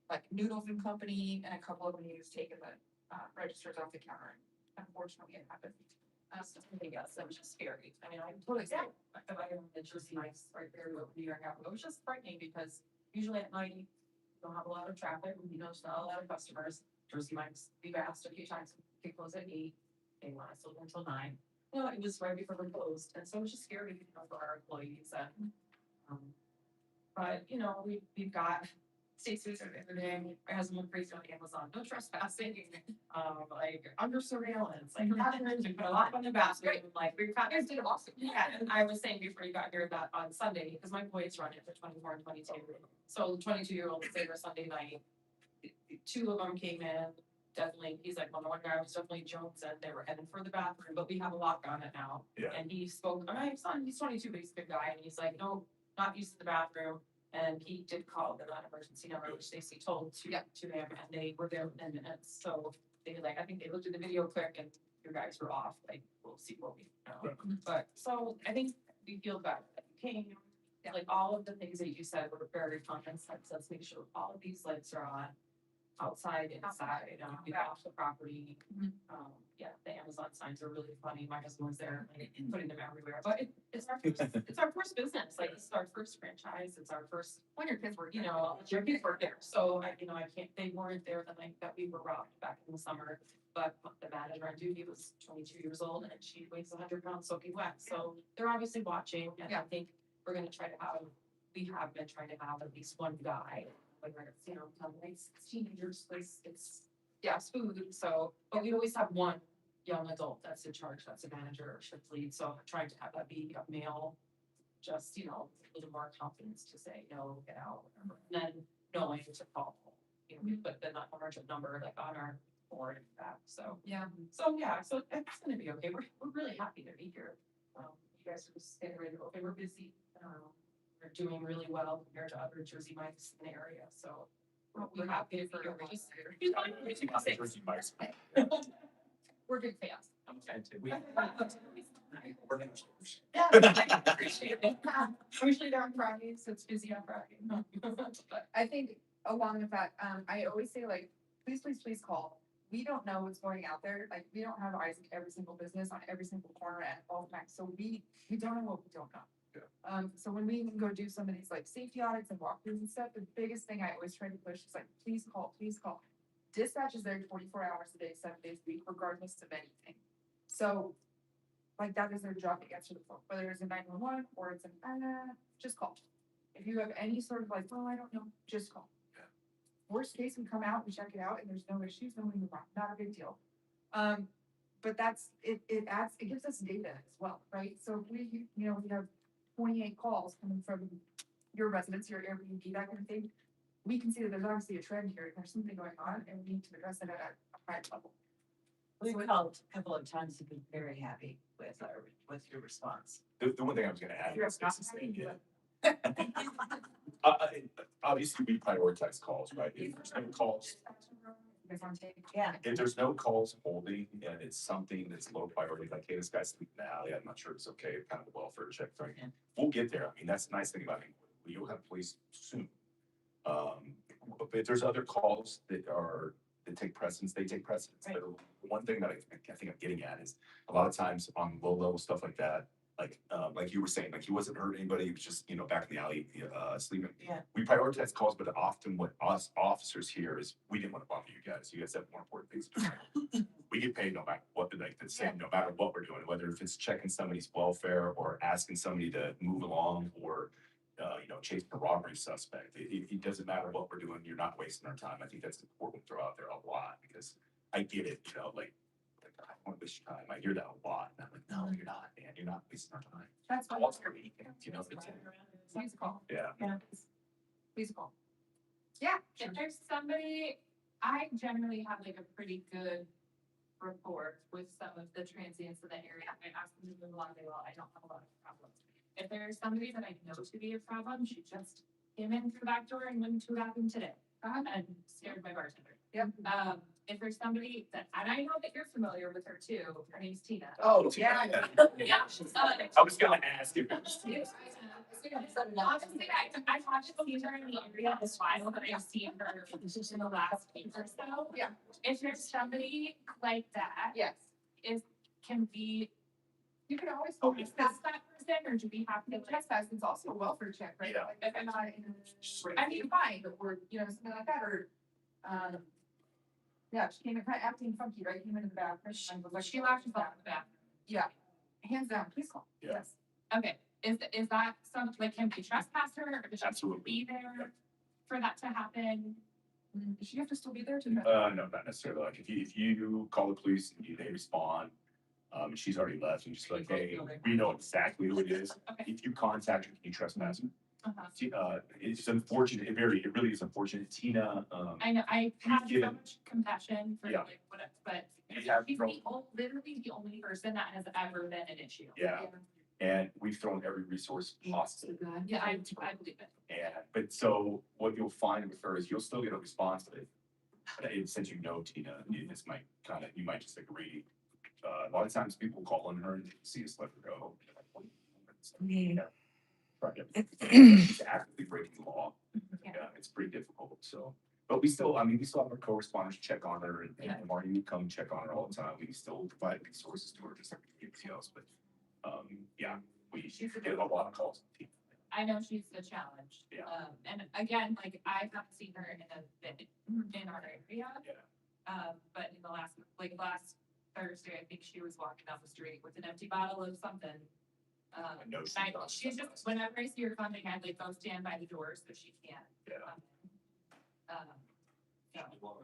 like Noodles and Company, and a couple of them he was taking the registers off the counter. Unfortunately, it happened. Something else that was just scary. I mean, I totally say, I the Jersey Mike's right there with New York Apple. It was just frightening because usually at night, you don't have a lot of traffic, you know, it's not a lot of customers. Jersey Mike's, we've asked a few times, they close at 8, they want us open until 9. You know, it was right before we closed, and so it was just scary, you know, for our employees and, But, you know, we've got Stacy's or everything, my husband went crazy on Amazon, no trespassing, like under surveillance, like bathrooms, we put a lock on the bathroom, like we found, guys did it awesome. Yeah, and I was saying before you got here that on Sunday, because my boys run it for 24 and 22. So the 22-year-old was there Sunday night, two of them came in, definitely, he's like, well, the one guy was definitely Jones and they were heading for the bathroom, but we have a lock on it now. Yeah. And he spoke, my son, he's 22, but he's a good guy, and he's like, no, not used to the bathroom. And he did call the non-emergency number, which Stacy told to him, and they were there within minutes. So they like, I think they looked at the video quick and your guys were off, like, we'll see what we know. But, so I think we feel better that you came, like, all of the things that you said were very common sense. Let's make sure all of these lights are on. Outside, inside, get off the property. Yeah, the Amazon signs are really funny. My husband was there, like, putting them everywhere, but it's our first business. Like, this is our first franchise. It's our first, when your kids were, you know, your kids were there. So I can't, they weren't there the night that we were robbed back in the summer. But the manager on duty was 22 years old and she weighs 100 pounds soaking wet. So they're obviously watching, and I think we're gonna try to have, we have been trying to have at least one guy. Whether it's, you know, it's teenagers, it's food, so, but we always have one young adult that's in charge, that's a manager or shift lead, so I'm trying to have that be a male, just, you know, a little more confidence to say, no, get out, whatever, and then knowing to call, you know, we put the emergent number like on our board and that, so. So it's gonna be okay, we're really happy to be here. You guys are just getting ready to open, we're busy, we're doing really well compared to other Jersey Mike's in the area, so we're happy for your Jersey Mike's. We're big fans. I'm a fan too. We're next doors. Yeah, I appreciate it. Usually they're on Fridays, so it's busy on Friday. But I think along with that, I always say like, please call. We don't know what's going out there. Like, we don't have eyes in every single business on every single corner at all times. So we don't know what we don't know. Yeah. So when we go do some of these like safety audits and walkthroughs and stuff, the biggest thing I always try to push is like, please call. Dispatch is there 24 hours a day, 7 days a week, regardless of anything. So like, that is their job to answer the phone, whether it's a 911 or it's just call. If you have any sort of like, oh, I don't know, just call. Yeah. Worst case, we come out, we check it out, and there's no issues, then we move on, not a big deal. But that's, it gives us data as well, right? So if we, you know, we have 28 calls coming from your residents, your Airbnb, that kind of thing, we can see that there's obviously a trend here, and there's something going on, and we need to address it at a high level. We called a couple of times and been very happy with your response. The one thing I was gonna add You're is not this, happy, yeah. Obviously, we prioritize calls, right? If there's no calls, Yeah. if there's no calls holding and it's something that's low priority, like, hey, this guy's sleeping in the alley, I'm not sure it's okay, kind of a welfare check thing. Yeah. We'll get there. I mean, that's the nice thing about it. You'll have police soon. But if there's other calls that take precedence, they take precedence. Right. But one thing that I think I'm getting at is a lot of times on low level stuff like that, like you were saying, like he wasn't hurting anybody, he was just, you know, back in the alley, sleeping. Yeah. We prioritize calls, but often what us officers hear is, we didn't want to bother you guys. You guys have more important things to do. We get paid no matter what, like the same, no matter what we're doing, whether if it's checking somebody's welfare or asking somebody to move along or, you know, chasing a robbery suspect. It doesn't matter what we're doing. You're not wasting our time. I think that's important to throw out there a lot because I get it, you know, like I don't want to waste your time. I hear that a lot. And I'm like, no, you're not, man. You're not wasting our time. That's fine. Calls are making, you know, Please call. yeah. Please call. Yeah. If there's somebody, I generally have like a pretty good rapport with some of the transients in the area. I ask them to move along, they will, I don't have a lot of problems. If there's somebody that I know to be a problem, she just came in through the back door and went to what happened today. And scared my bartender. Yep. If there's somebody that, and I know that you're familiar with her too, her name's Tina. Oh, Yeah. Yeah, she's, I was gonna ask if it was. Honestly, I've watched seen her in the area this while, but I've seen her in the last week or so. Yeah. If there's somebody like that, Yes. can be, You can always. Oh, call yes. us. discuss that person, or do we have to The like? trespass is also a welfare check, right? Yeah. Like, if I'm not in a, I mean, fine, or, you know, something like that, or, yeah, she came in kind of acting funky, right? Came into the bathroom. and was like, She latches off the bathroom. Yeah, hands down, please call. Yeah. Yes. Okay, Is that some, like, can we trespass her, or does she Absolutely. be there for that to happen? Does she have to still be there to? No, not necessarily. Like if you call the police and they respond, and she's already left, and just like, hey, we know exactly who it is. Okay. If you contact her, can you trespass her? Uh-huh. It's unfortunate. It really is unfortunate. Tina, I know, I have so given- much compassion for Yeah. like what, but We have she's thrown- literally the only person that has ever been an issue. Yeah. and we've thrown every resource possible. Yeah, I believe it. And, but so what you'll find with her is you'll still get a response, but since you know Tina, this might you might just agree. A lot of times people call on her and see us let her go. Yeah. Right. She's actively breaking the law. Yeah. Yeah, it's pretty difficult, so. But we still have our correspondents check on her and Marty would come check on her all the time. We still provide resources to her just like anybody else, but, yeah, we get a lot of calls. I know she's the challenge. Yeah. And again, like, I haven't seen her in our area. Yeah. But in the last Thursday, I think she was walking down the street with an empty bottle of something. No, She's just, whenever I see her coming, I like go stand by the door so she can't. Yeah. So.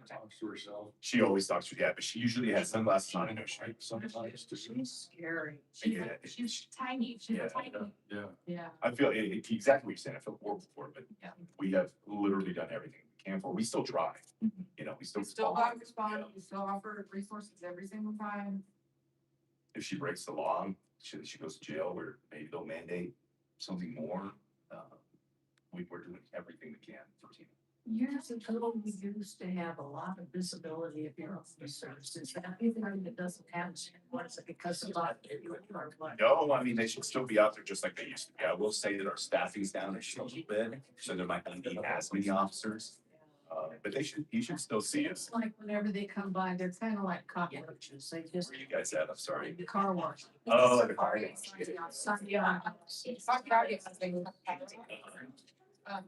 Talks to herself. She always talks to you, yeah, but she usually has sunglasses on and no shirt. Sometimes to see. She's scary. She's tiny, she's Yeah, tiny. Yeah. Yeah. I feel exactly what you're saying. I feel horrible for it, but Yeah. we have literally done everything we can for. We still try. You know, we still. We still respond, Yeah. we still offer resources every single time. If she breaks the law, she goes to jail, or maybe they'll mandate something more. We're doing everything we can for Tina. Years ago, we used to have a lot of visibility of your officers. Is that anything that doesn't happen? What is it because of that? No, I mean, they should still be out there just like they used to be. I will say that our staffing's down a little bit, so there might not be as many officers. But you should still see us. Like whenever they come by, they're kind of like cockroaches. They just. Where you guys at? I'm sorry. The car wash. Oh, the car wash. Yeah.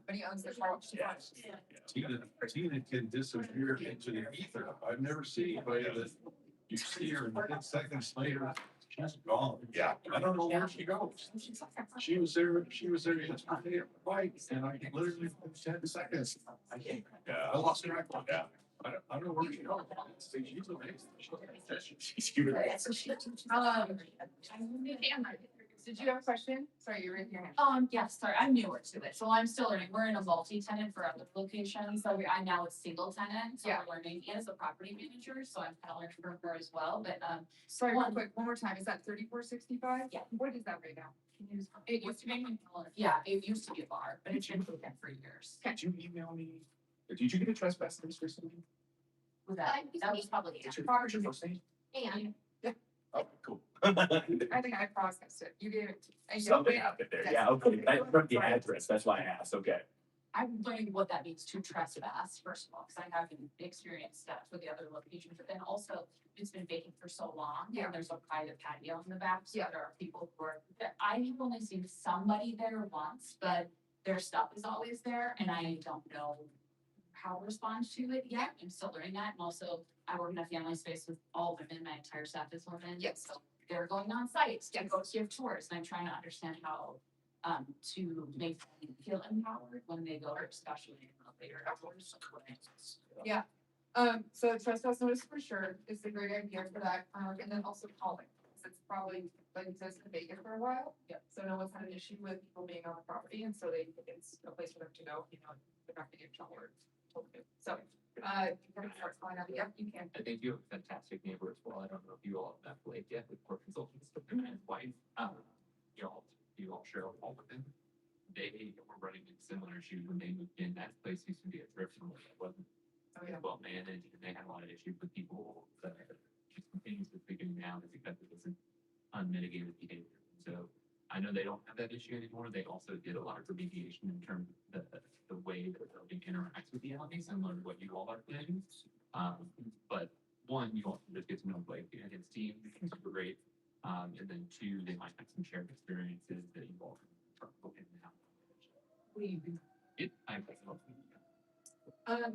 But he owns the car wash. Yeah. Tina can disappear into the ether. I've never seen anybody that you see her and 10 seconds later, she's gone. Yeah. I don't know where she goes. She was there yesterday at the bike and I literally 10 seconds. Yeah. I lost track of Yeah. I don't know where she goes. She's amazing. She's human. Did you have a question? Sorry, you raised your hand. Yes, sorry, I'm newer to it, so I'm still learning. We're in a multi-tenant for other locations, so I'm now a single tenant, so Yeah. I'm learning as a property manager, so I'm kind of learning from her as well, but, Sorry, real quick, one more time. Is that 3465? Yeah. What is that right now? it used to be, yeah, it used to be a bar, but it's been open for years. Did you email me? Did you get a trespass notice recently? Was that was probably. What's your first name? And Oh, cool. I think I processed it. You gave it to. Something happened there. Yeah, okay. I remember the address. That's why I asked. Okay. I'm learning what that means to trespass, first of all, because I haven't experienced that for the other locations, but then also it's been vacant for so long. Yeah. And there's a private patio in the back, so Yeah. there are people who are, I've only seen somebody there once, but their stuff is always there and I don't know how to respond to it yet. I'm still learning that. And also I work in a family space with all women, my entire staff is women. Yes. So they're going on sites to Yes. go give tours and I'm trying to understand how to make them feel empowered when they go, especially in the later hours. Yeah. So trespass notice for sure is a great idea for that, and then also calling, because it's probably, like it says, been vacant for a while. Yep. So no one's had an issue with people being on the property, and so it's a place for them to go, they're not gonna get in trouble or told to. So, you can start calling out, yep, you can. I think you have a fantastic neighbor as well. I don't know if you all have met Blake yet with Core Consultants, but him and his wife, you all share a home with him. They were running into similar issues when they moved in. That place used to be a thrift store that wasn't Oh, yeah. well managed, and they had a lot of issues with people that just continues to figure out is because it was an unmitigated behavior. So I know they don't have that issue anymore. They also did a lot of remediation in terms of the way that the building interacts with the LMA, similar to what you all are planning. But one, you also just get to know Blake and his team, which is super great. And then two, they might have some shared experiences that involve in now.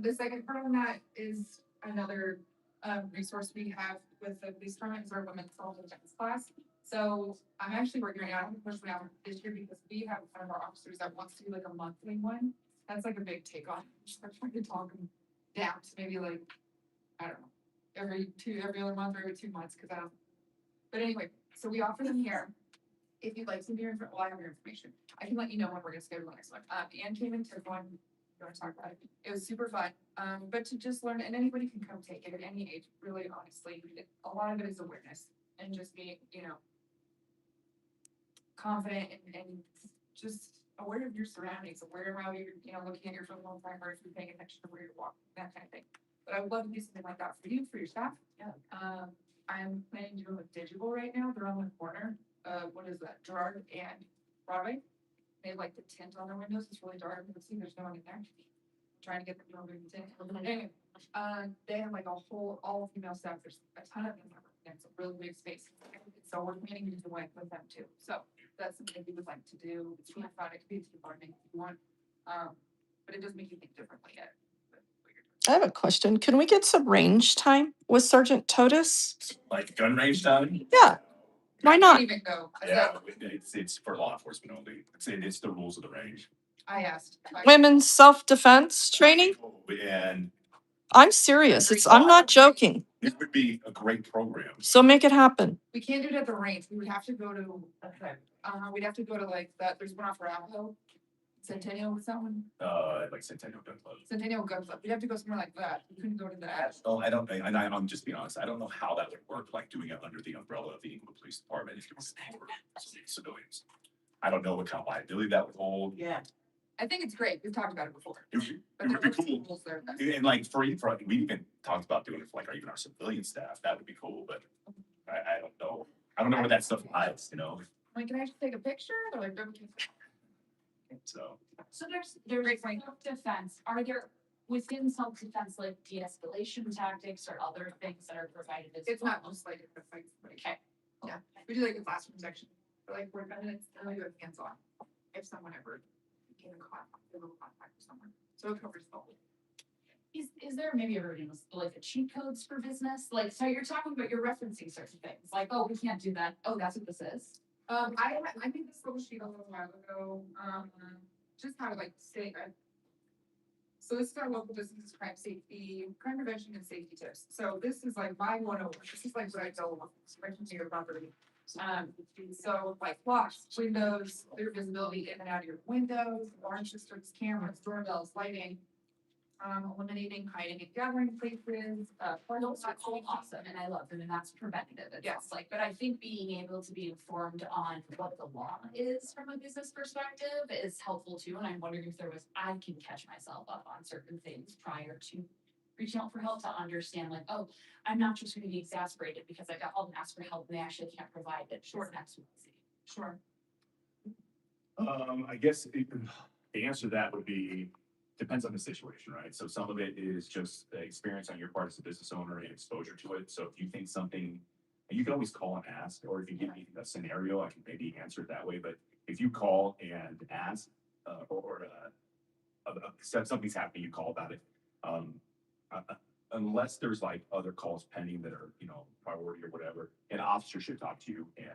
The second part on that is another resource we have with the police department is our women's self-defense class. So I'm actually working right now, I'm pushing out this year because we have one of our officers that wants to do like a monthly one. That's like a big take on, I'm trying to talk them down to maybe like, I don't know, every other month or every 2 months, cause I don't. But anyway, so we offer them here. If you'd like some of your well, I have your information. I can let you know when we're gonna schedule the next one. Ann came and took one. You wanna talk about it? It was super fun. But to just learn, and anybody can come take it at any age, really honestly. A lot of it is awareness and just being, confident and just aware of your surroundings, aware of how you're, looking at your phone all the time, or if you're paying attention to where you're walking, that kind of thing. But I would love to do something like that for you, for your staff. Yeah. I'm planning to do it with digital right now. They're on the corner. What is that? Gerard and Broadway. They have like the tint on their windows. It's really dark. You can see there's no one in there. I'm trying to get them to remove the tint. Anyway, they have like a whole all female staff. There's a ton of them. It's a really big space. So we're planning to do it with them too. So that's something we would like to do. It's really fun. It could be team bonding if you want. But it does make you think differently yet. I have a question. Can we get some range time with Sergeant Totus? Like gun range time? Yeah, why not? Even go. Yeah, it's for law enforcement only. It's the rules of the range. I asked. Women's self-defense training? And I'm serious. I'm not joking. it would be a great program. So make it happen. We can't do it at the range. We would have to go to, we'd have to go to like that. There's one off Arapahoe. Centennial with someone. Like Centennial Gun Club. Centennial Gun Club. We'd have to go somewhere like that. We couldn't go to that. Oh, I'm just being honest. I don't know how that would work, like doing it under the umbrella of the Englewood Police Department if it was for civilians. I don't know what kind of liability that would hold. Yeah. I think it's great. We've talked about it before. It would be cool. And like we even talked about doing it for like even our civilian staff. That would be cool, but I don't know. I don't know where that stuff lies, Like, can I just take a picture? Or like, So there's self-defense. Are there within self-defense like de-escalation tactics or other things that are provided as it's well? not just like a fight. Okay. Yeah, we do like a classroom section. But like we're gonna only do it hands on. If someone ever became a little contact with someone. So it covers the whole. Is there maybe like a cheat codes for business? Like, so you're talking about, you're referencing certain things, like, oh, we can't do that. Oh, that's what this is. I made this little sheet a little while ago, just how to like say, so this is our local business crime prevention and safety tips. So this is like my 101. This is like what I tell prevention to your property. So like locks, windows, clear visibility in and out of your windows, alarm systems, cameras, doorbells, lighting. Eliminating hiding and gathering places, Those are awesome, and I love them, and that's preventative, it sounds like, but I think being able to be informed on what the law is from a business perspective is helpful too, and I'm wondering if I can catch myself up on certain things prior to reaching out for help to understand, like, oh, I'm not just gonna be exasperated because I got called and asked for help and they actually can't provide it. Sure. Sure. I guess the answer to that would be, depends on the situation, right? So some of it is just the experience on your part as a business owner and exposure to it. So if you think something, and you can always call and ask, or if you give me a scenario, I can maybe answer it that way. But if you call and ask, something's happening, you call about it. Unless there's like other calls pending that are, priority or whatever, an officer should talk to you and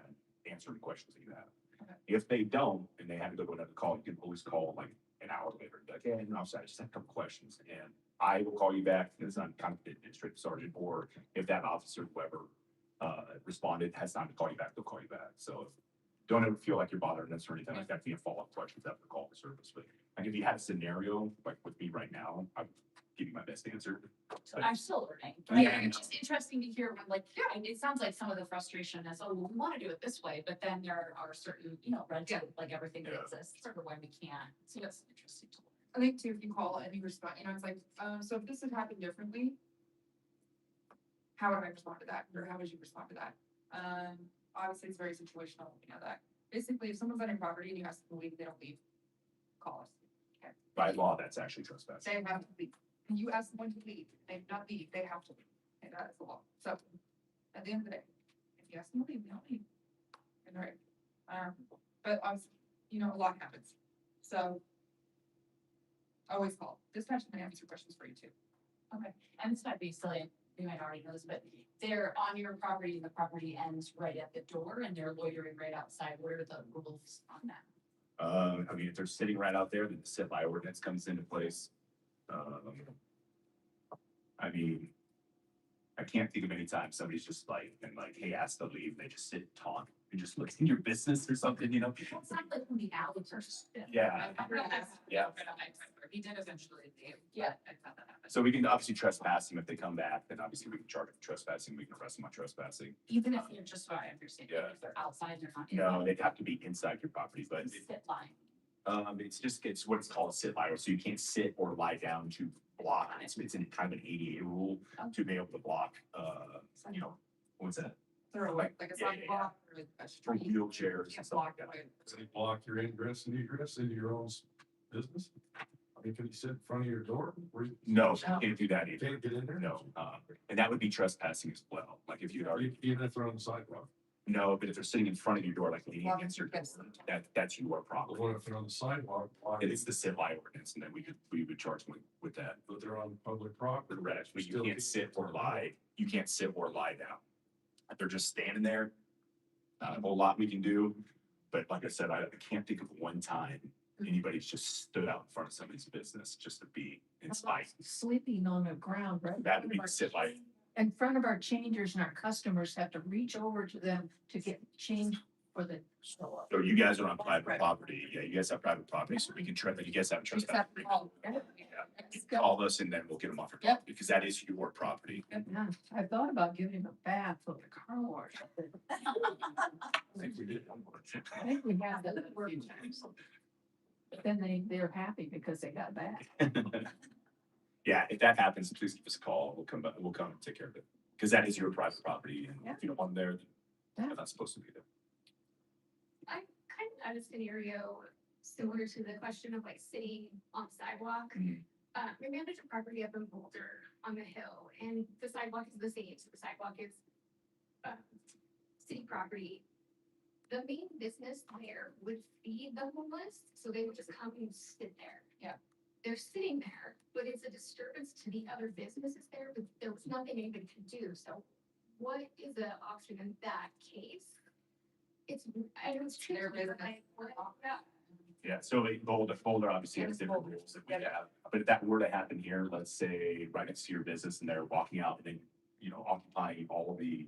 answer the questions that you have. Okay. If they don't, and they have to go to another call, you can always call like an hour later, like, hey, officer, I just have a couple questions, and I will call you back. It's not kind of administrative sergeant, or if that officer, whoever responded, has time to call you back, they'll call you back. So don't ever feel like you're bothering us or anything like that. If you have follow-up questions after the call to service, but like if you had a scenario like with me right now, I'm giving my best answer. So I'm still learning. Yeah. It's just interesting to hear when, like, it sounds like some of the frustration is, oh, well, we want to do it this way, but then there are certain, red tape, like everything that exists for when we can't. So that's interesting to learn. I think too, if you call and you respond, it's like, so if this had happened differently, how would I respond to that? Or how would you respond to that? Obviously it's very situational, that. Basically, if someone's on your property and you ask them to leave, they don't leave, call us. Okay. By law, that's actually trespass. They have to leave. And you ask someone to leave, they do not leave, they have to leave. And that is the law. So, at the end of the day, if you ask them to leave, they don't leave. And right. But obviously, a lot happens. So, always call. Dispatch can answer questions for you too. Okay, and this might be silly, you might already know this, but they're on your property and the property ends right at the door and they're loitering right outside. What are the rules on that? I mean, if they're sitting right out there, then the sit by ordinance comes into place. I mean, I can't think of any time somebody's just like, and like, hey, ask to leave, they just sit and talk, and just look in your business or something, you know? It's not like when the alley person. Yeah. Yeah. He did eventually leave. Yeah. I thought that happened. So we can obviously trespass them if they come back, then obviously we can charge them for trespassing, we can arrest them on trespassing. Even if you're just, so I understand, Yeah. if they're outside, they're not. No, they'd have to be inside your property, but Sit line. it's what it's called a sit lie, so you can't sit or lie down to block. It's in kind of an ADA rule to be able to block, you know, what's that? They're like a Yeah, yeah, yeah. sidewalk or a For street. wheelchairs Can't and stuff block like that. away. Does it block your ingress and egress into your own business? I mean, can you sit in front of your door? Where you- No, you can't do that You either. can't get in there? No, and that would be trespassing as well, like if you'd already, Even if they're on the sidewalk. no, but if they're sitting in front of your door, like leaning Well, against your door, yes. that's your But problem. what if they're on the sidewalk? Why- And it's the sit lie ordinance, and then we would charge them with that. But they're on public property. Correct, but you Still can't sit or lie, you can't sit or lie down. If they're just standing there, not a whole lot we can do, but like I said, I can't think of one time anybody's just stood out in front of somebody's business just to be in spite. Sleeping on the ground, right? That would be the sit lie. In front of our changers and our customers have to reach over to them to get change for the store. So you guys are on private property, yeah, you guys have private property, so we can try, you guys have a You just trespass. have to call. You can call us and then we'll get them off your Yep. property, because that is your property. Yeah, I thought about giving him a bath with a car wash. I think we did. I think we have that a few times. But then they're happy because they got back. Yeah, if that happens, please give us a call, we'll come back, we'll come and take care of it, because that is your private property, and if you don't want them there, then they're not supposed to be there. I kind of had a scenario similar to the question of like sitting on the sidewalk. We manage a property up in Boulder on the hill and the sidewalk is the same, so the sidewalk is city property. The main business there would feed the homeless, so they would just come and sit there. Yeah. They're sitting there, but it's a disturbance to the other businesses there, but there was nothing anybody could do, so what is the option in that case? I know it's tricky, Their but business. like, what, yeah. Yeah, so Boulder obviously has different rules that we have, but if that were to happen here, let's say right next to your business and they're walking out and then, you know, occupying all of the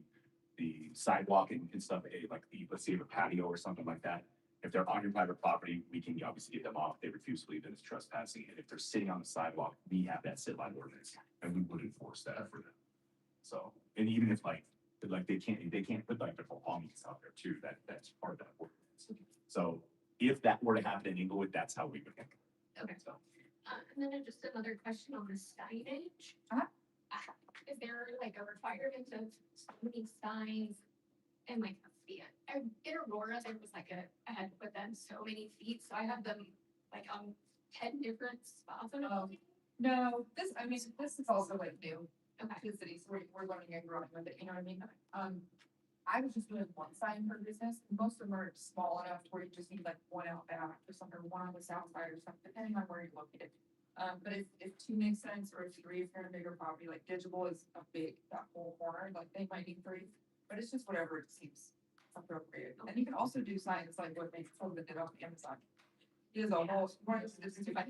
sidewalk and stuff, like let's say a patio or something like that. If they're on your private property, we can obviously get them off. If they refuse to leave, then it's trespassing. And if they're sitting on the sidewalk, we have that sit line ordinance and we would enforce that for them. So, and even if like they can't put like their belongings out there too, that's part of that ordinance. So if that were to happen in Englewood, that's how we would handle it. Okay. So, And then just another question on the signage. Uh-huh. Is there like a requirement of so many signs and like a fee? In Aurora, there was like I had to put them so many feet, so I have them like on 10 different spots on the Oh. building. No, this is also like new Okay. to the city, so we're learning and growing with it, you know what I mean? I was just doing one sign per business, most of them are small enough where you just need like one out back or something, or one on the south side or something, depending on where you're located. But if two makes sense, or if three, if you're in a bigger property, like digital is a big, that whole corner, like they might need three, but it's just whatever it seems appropriate. And you can also do signs like what they told did on Amazon. There's a whole, this is I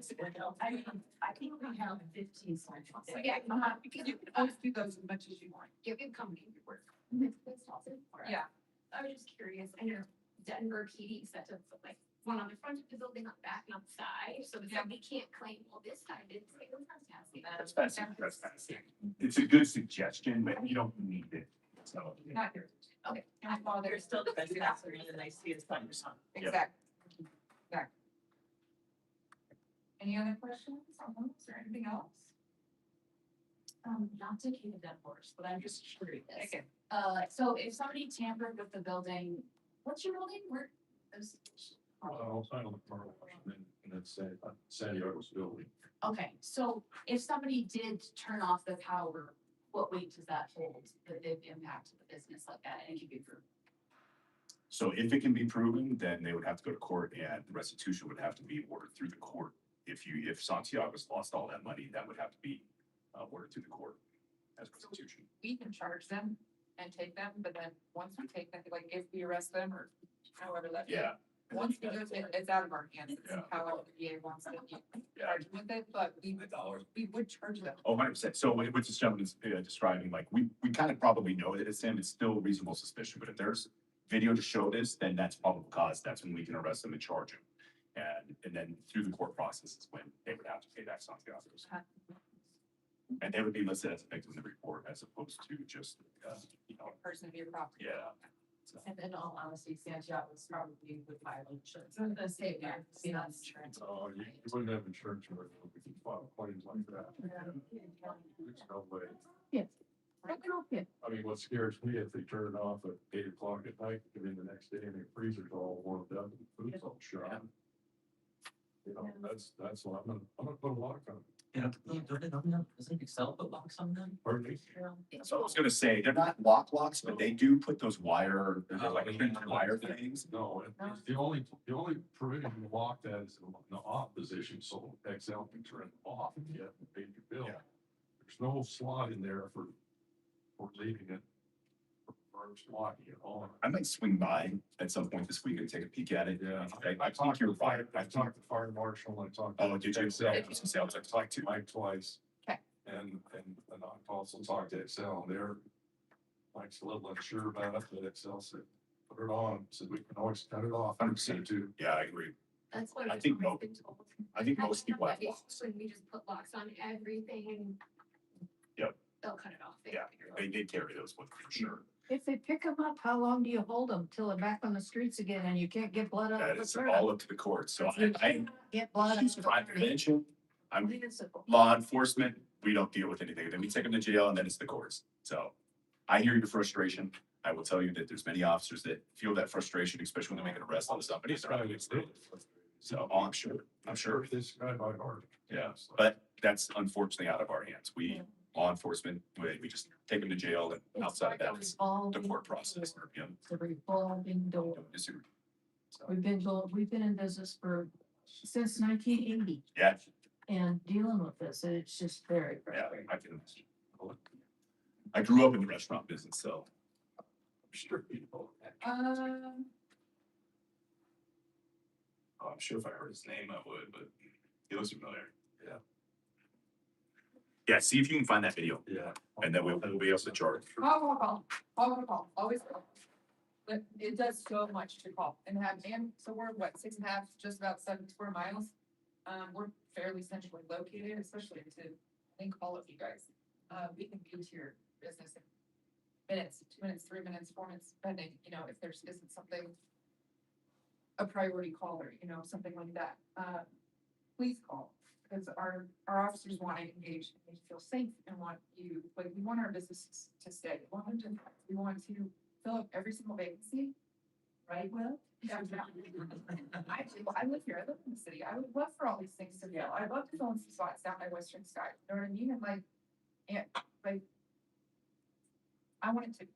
think we have 15 signs. So yeah, Because you can always do those as much as you want. give it company to work. That's awesome. Yeah. I was just curious. I know Denver PD set up like one on the front of the building, on the back, and on the side, so that we can't claim, well, this side didn't say it was trespassing. Trespassing. It's a good suggestion, but you don't need it. So, Not here. Okay. Well, There's still the best answer, and I see it's fun or something. Exactly. Exactly. Any other questions on those or anything else? Not to keep a dead horse, but I'm just curious. Okay. So if somebody tampered with the building, what's your building? Where? I'll sign on the car wash and that's San Diego's building. Okay, so if somebody did turn off the power, what weight does that hold, the impact to the business like that, and it can be proved? so if it can be proven, then they would have to go to court and the restitution would have to be ordered through the court. If Santiago's lost all that money, that would have to be ordered through the court. as restitution. We can charge them and take them, but then once we take them, like if we arrest them or however that. Yeah. Once we do it's out of our hands, it's Yeah. however the VA wants to Yeah. charge them with it, but we would charge them. Oh, 100%. So what this gentleman is describing, like, we kind of probably know that it's him. It's still reasonable suspicion, but if there's video to show this, then that's probable cause. That's when we can arrest him and charge him. And then through the court process is when they would have to pay that something others. And they would be listed as a victim in the report as opposed to just, you know, Person of your property. yeah. And in all honesty, Santiago's probably would file insurance. I'm gonna say that, see, that's insurance. Oh, you wouldn't have insurance or if you file claims like that. There's no way. Yes. Okay. I mean, what scares me, if they turn it off at 8 o'clock at night, come in the next day and their freezer's all warmed up and the food's all shot. You know, that's why I'm gonna put a lock on it. Yeah, doesn't Excel put locks on them? Pardon me? So I was gonna say, they're not locks, but they do put those wire, they're like wire things. No, the only provision to lock that is in the off position, so Excel can turn it off if you haven't paid your bill. Yeah. There's no slot in there for leaving it, for locking it on. I might swing by at some point this week and take a peek at it. Yeah, I think you're right. I talked to fire marshal, I talked. to Oh, did you? Excel. Yeah, some sales I've talked to. Mike twice. Okay. And I also talked to Excel, they're, Mike's a little unsure about it, but Excel said, put it on, said we can always cut it off. 100% too. Yeah, I agree. That's what I I've think always been told. I think most people have That locks. When we just put locks on everything and. Yep. They'll cut it off. Yeah, they did carry those with for sure. If they pick them up, how long do you hold them till they're back on the streets again and you can't get blood out That of the is turd? all up to the courts. So I Get blood out use of crime the prevention. I'm municipal. law enforcement. We don't deal with anything. Then we take them to jail and then it's the courts. So I hear your frustration. I will tell you that there's many officers that feel that frustration, especially when they make an arrest on somebody. They're not against it. So oh, I'm sure. This guy by heart. Yeah, but that's unfortunately out of our hands. We, law enforcement, we just take them to jail and outside of that, it's the court process. You know, It's a revolving door. don't disagree. So, We've been in business since 1980 yeah, and dealing with this, and it's just very yeah, frustrating. I grew up in the restaurant business, so I'm sure people. I'm sure if I heard his name, I would, but he looks familiar. Yeah. Yeah, see if you can find that video, Yeah. and then we'll be able to charge. Call, always call. But it does so much to call and so we're what, 6.5, just about 7 square miles. We're fairly centrally located, especially to, I think, all of you guys. We can get to your business in minutes, 2 minutes, 3 minutes, 4 minutes, depending, you know, if there's isn't something, a priority call or, you know, something like that. Please call, because our officers want to engage and they feel safe and want you, like, we want our businesses to stay. We want to fill up every single vacancy, right, Will? Yeah. I live here, I live in the city, I would love for all these things to go, I'd love to go in some spots down by Western Sky, you know what I mean, and like,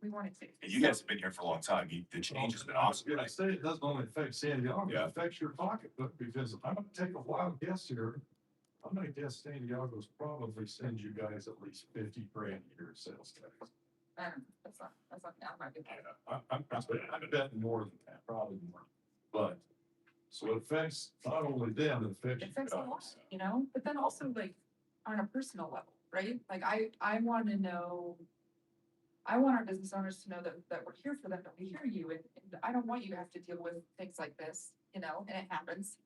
we want it to. And you guys have been here for a long time. The change has been awesome. Yeah, I say it doesn't only affect San Diego, Yeah. it affects your pocketbook, because I'm gonna take a wild guess here. I'm gonna guess San Diego's probably sends you guys at least 50 grand a year in sales tax. That's not, I'm not good. I'm betting more than that, probably more. But, so it affects not only them, it affects It you affects a lot, guys. you know, but then also like on a personal level, right? Like I want to know, I want our business owners to know that we're here for them, that we hear you, and I don't want you to have to deal with things like this, you know, and it happens.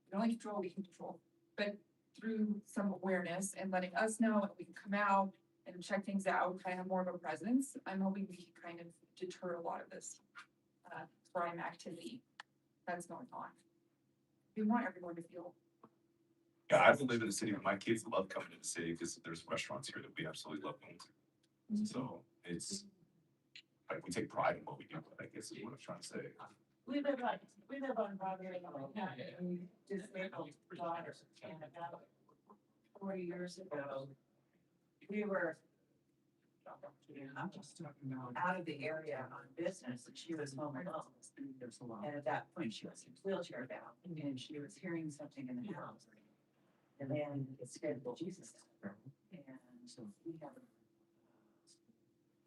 We can only control what we can control, but through some awareness and letting us know, and we can come out and check things out, kind of more of a presence, I'm hoping we can kind of deter a lot of this crime activity that's going on. We want everyone to feel. Yeah, I've lived in the city. My kids love coming to the city because there's restaurants here that we absolutely love going to. So it's, like, we take pride in what we do, I guess is what I'm trying to say. We live on Broadway, and we disabled daughters, and about 4 years ago, we were I'm just talking about out of the area on business, and she was home alone. And at that point, she was wheelchair bound, and she was hearing something in the house. And then it scared the Jesus out of her. And so we have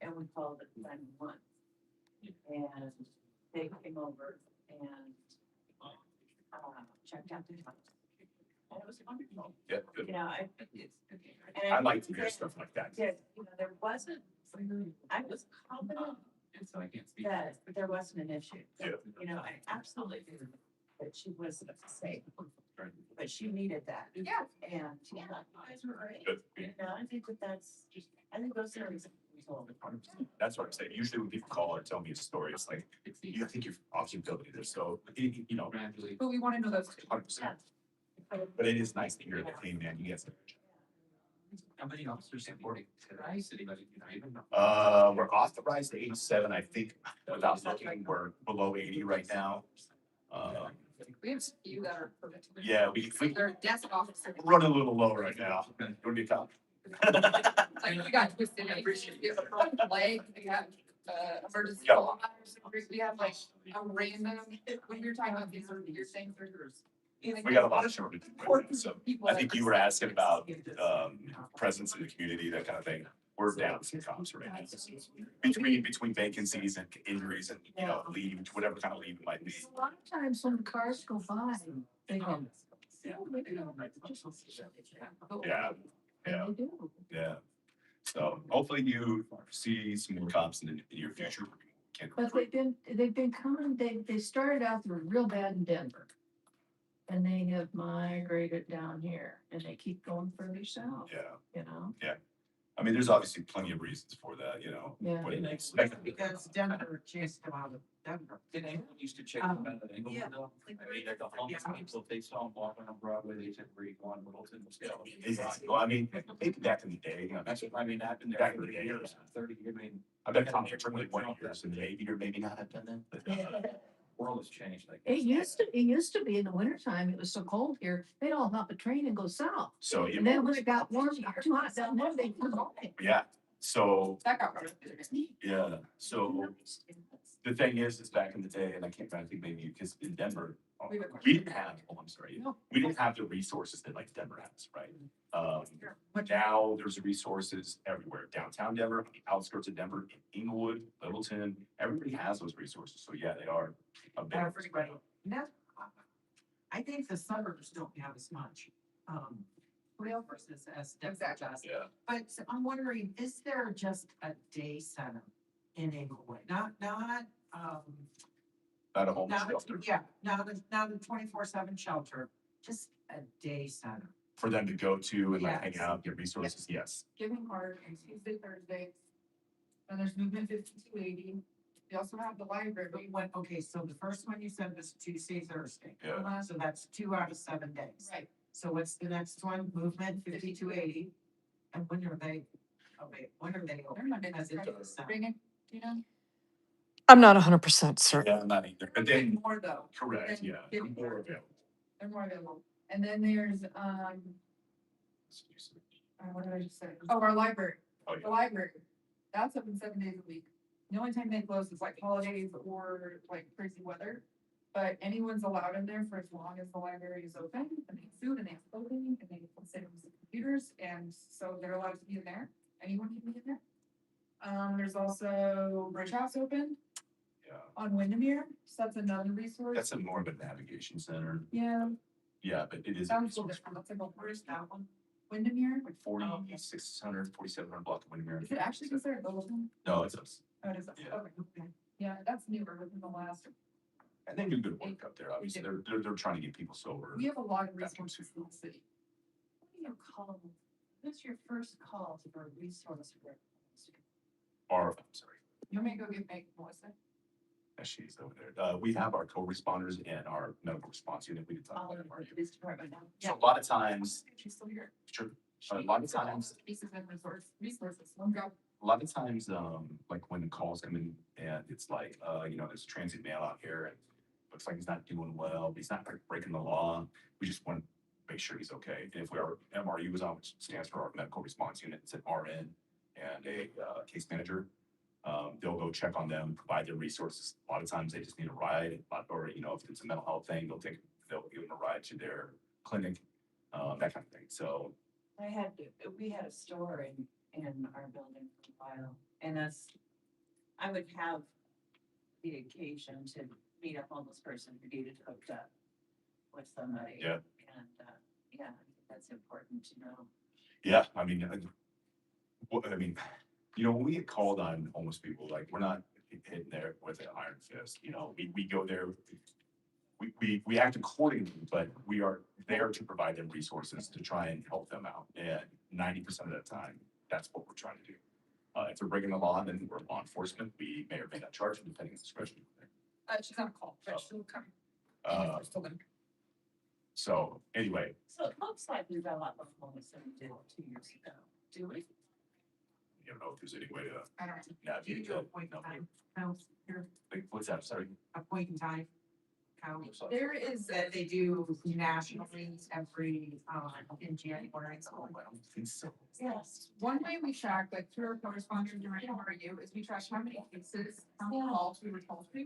and we called it 911. And they came over and, checked out the house. And it was wonderful. Yeah, good. You know, I like to hear stuff like that. Yeah, you know, there wasn't, I was confident And so I can't speak. that there wasn't an issue. Yeah. You know, I absolutely knew that she was safe, but she needed that. Yeah. And, yeah, guys were great. Good. You know, I think I think those are reasons. That's what I'm saying. Usually when people call or tell me a story, it's like, you think you're off your ability there. So, you know, But we want to know those too. 100%. But it is nice to hear that, hey, man, you get some. How many officers supporting today, city budget, you know, even? We're authorized to 87, I think, without looking, we're below 80 right now. We have a few that are permitted. Yeah, we They're desk officers. we're running a little low right now. What do you call? Like we got twisted, I appreciate it. Leg, we have, emergency Yeah. call. We have like a random, when you're talking about these, you're saying triggers. We got a lot of shortages. So I think you were asking about, presence in the community, that kind of thing. We're down some cops right now. Between vacancies and injuries and, you know, leave, whatever kind of leave it might be. A lot of times when cars go by, they go. Yeah. And Yeah. they do. Yeah. So hopefully you see some more cops in your future. Can But they've been coming, they started out, they were real bad in Denver. And they have migrated down here and they keep going further south, Yeah. you know? I mean, there's obviously plenty of reasons for that, you know. Yeah. What do you expect? Because Denver chased them out of Denver. Did anyone used to check Um, about the Englewood though? I mean, like the homeless people, if they saw them walking on Broadway, they said, "Read one Littleton." Well, I mean, maybe back in the day, you know, That's what, I mean, I've been there Back in 30 the day, years, 30 years, I mean, I've been cops for 21 years and maybe or maybe not have done that, but. world has changed like. It used to be in the wintertime, it was so cold here, they'd all hop a train and go south. So, And then when it got warm, too hot down there, they'd come home. yeah, so, That got rid of it. yeah, so the thing is back in the day, and I think maybe because in Denver, We have a question. we didn't have, oh, I'm sorry, No. we didn't have the resources that like Denver has, right? But now there's resources everywhere, downtown Denver, on the outskirts of Denver, in Englewood, Littleton, everybody has those resources, so yeah, they are a big. Everybody. That, I think the suburbs don't have as much, real versus as Denver Exactly. does. Yeah, But I'm wondering, is there just a day center in Englewood? Not, not a homeless not, shelter yeah, not a 24/7 shelter, just a day center. for them to go to and like hang Yes. out, get resources, yes. Giving Heart and Tuesday, Thursday. And there's movement 5280. We also have the library. Okay, so the first one you said was Tuesday, Thursday. Yeah. So that's 2 out of 7 days. Right. So what's the next one? Movement 5280. And when are they? Oh wait, when are they? They're open? Monday, Because it Friday. doesn't sound- Bring it, you know? I'm not 100% certain. Yeah, I'm not either, but then, More though. correct, Then yeah. Giving More Heart, available. they're more available. And then there's, what did I just say? Oh, our library. Oh, The yeah, library, that's open 7 days a week. The only time they close is like holidays or like crazy weather. But anyone's allowed in there for as long as the library is open, and they have food and they have clothing and they can sit with computers, and so they're allowed to be in there. Anyone can be in there. There's also Bridge House open yeah. on Windermere, so that's another resource. That's a more of a navigation center, Yeah, yeah, but it is. a sounds a little resource. different, that's like, well, where's that one? Windermere, Like 4,600, 4,700 block of Windermere. is it actually considered Littleton? No, it's us. Oh, it is, Yeah. okay, yeah, that's newer within the last. And they do good work up there. Obviously, they're trying to get people sober. We have a lot of resources in the city. Your call, what's your first call to a resource? Or, I'm sorry, You want me to go get Meg, Melissa? she's over there. We have our co-responders and our medical response unit. We can talk All about in it. the Right? police department now. So a lot of times, She's still here. sure, a lot of times, Pieces and resources, one job. a lot of times, like when the calls come in and it's like, you know, there's a transit male out here and looks like he's not doing well, but he's not like breaking the law. We just want to make sure he's okay. And if we are MRU is on, which stands for our medical response unit, it's an RN and a case manager. They'll go check on them, provide their resources. A lot of times they just need a ride, or, you know, if it's a mental health thing, they'll give them a ride to their clinic, that kind of thing. So We had a store in our building for a while, and I would have the occasion to meet a homeless person who needed hooked up with somebody. Yeah. And, yeah, I think that's important to know. Yeah, I mean, when we get called on homeless people, like, we're not hitting there with an iron fist, we go there. We act accordingly, but we are there to provide them resources to try and help them out. And 90% of the time, that's what we're trying to do. If they're breaking the law, then we're law enforcement. We may or may not charge them depending on discretion. She's on a call, but she'll come. Uh, We're still gonna- so anyway, So it looks like we've got a lot more homeless than we did 2 years ago, do we? you don't know if there's any way to I don't know. navigate Do a that. point in No. time, count here, Like, what's that? Sorry. a point in time. Count. Sorry. There is that they do nationally every, in January. Oh, I don't think so. Yes. One way we track, like through our correspondence during RU, is we track how many cases, how many calls we were told to.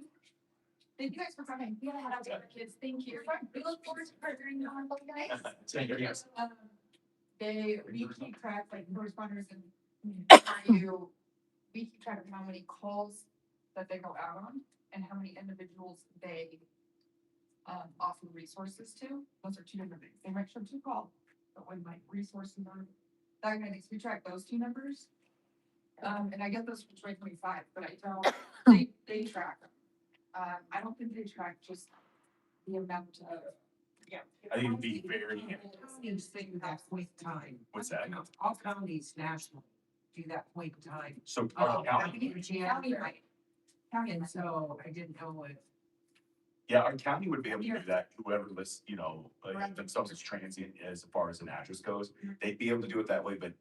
Thank you guys for coming. Yeah, head out to our kids. Thank you. We look forward to partnering on you guys. Thank you, guys. We keep track, like corresponders and RU, we keep track of how many calls that they go out on and how many individuals they offer resources to. Those are two different things. They might show two calls, but when like resources are, that kind of things, we track those two numbers. And I get those from 2025, but I don't, they track them. I don't think they track just the amount of, Yeah. I think it'd be very, Counties think that point in time. what's that? All counties nationally do that point in time. So, county, January. right? County, And so I didn't know if. yeah, our county would be able to do that, whoever lists, like, themselves as transient as far as an address goes, they'd be able to do it that way, but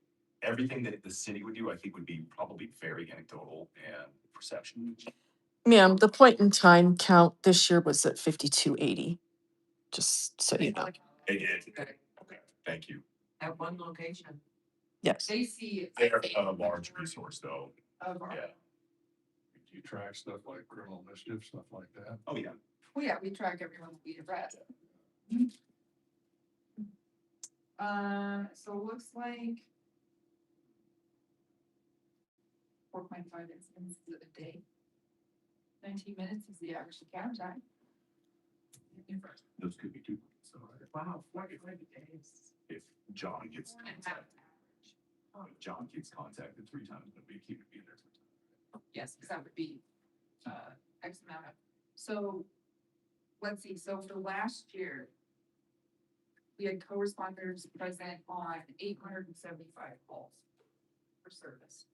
everything that the city would do, I think would be probably very anecdotal and perception. Ma'am, the point in time count this year was at 5280. Just so you know. They did. Okay, thank you. At one location. Yes. they see. They're a large resource though, Of our, yeah. You track stuff like criminal mischief, stuff like that. Oh, yeah. well, yeah, we track everyone that we arrest. So it looks like 4.5 incidents a day. 19 minutes is the average encounter time. Those could be two. So Wow, 45 days. if John gets contacted 3 times in a week, he would be there 3 times. Yes, because that would be, X amount of, so, let's see, so for last year, we had co-responders present on 875 calls for service.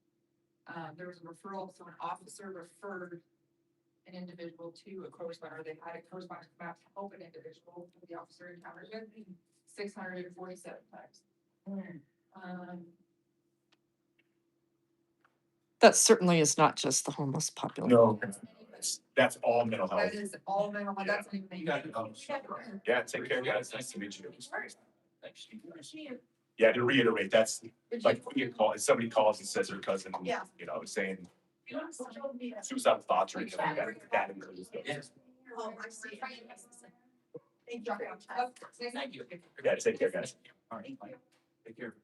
There was a referral, so an officer referred an individual to a co-responder, they had a co-responder come out to help an individual that the officer encountered with 647 times. That certainly is not just the homeless population. No, that's all mental health. That is all mental health, that's anything. Yeah, take care, guys. Nice to meet you. Yeah, to reiterate, that's like when you call, if somebody calls and says their cousin, Yeah. saying suicidal thoughts or anything like that, that includes those. Oh, I see. Thank you. Thank you. Yeah, take care, guys. All right, bye. Take care.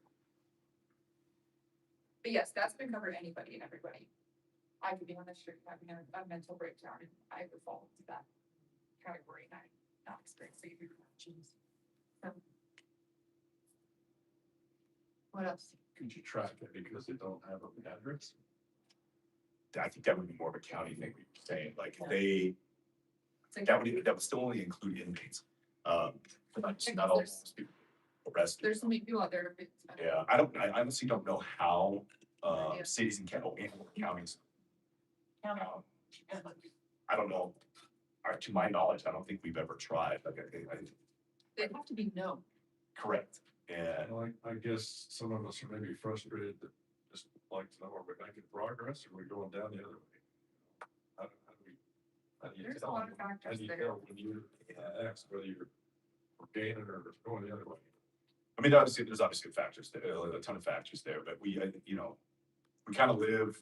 But yes, that's been covered anybody and everybody. I could be on the street having a mental breakdown and I would fall into that category and I'm not experiencing reactions. What else? Could you track it because they don't have an address? I think that would be more of a county thing, we were saying, like, if they, It's like- that would still only include inmates. Not all people arrested. There's so many people out there. Yeah, I honestly don't know how, Yeah. cities and counties. I don't know, to my knowledge, I don't think we've ever tried, like, They have to be known. correct, and. Well, I guess some of us are maybe frustrated that just like to know, are we making progress or are we going down the other way? How do you There's a tell- lot of How factors do you there. tell when you ask whether you're gaining or going the other way? I mean, obviously, there's obviously factors there, a ton of factors there, but we kind of live,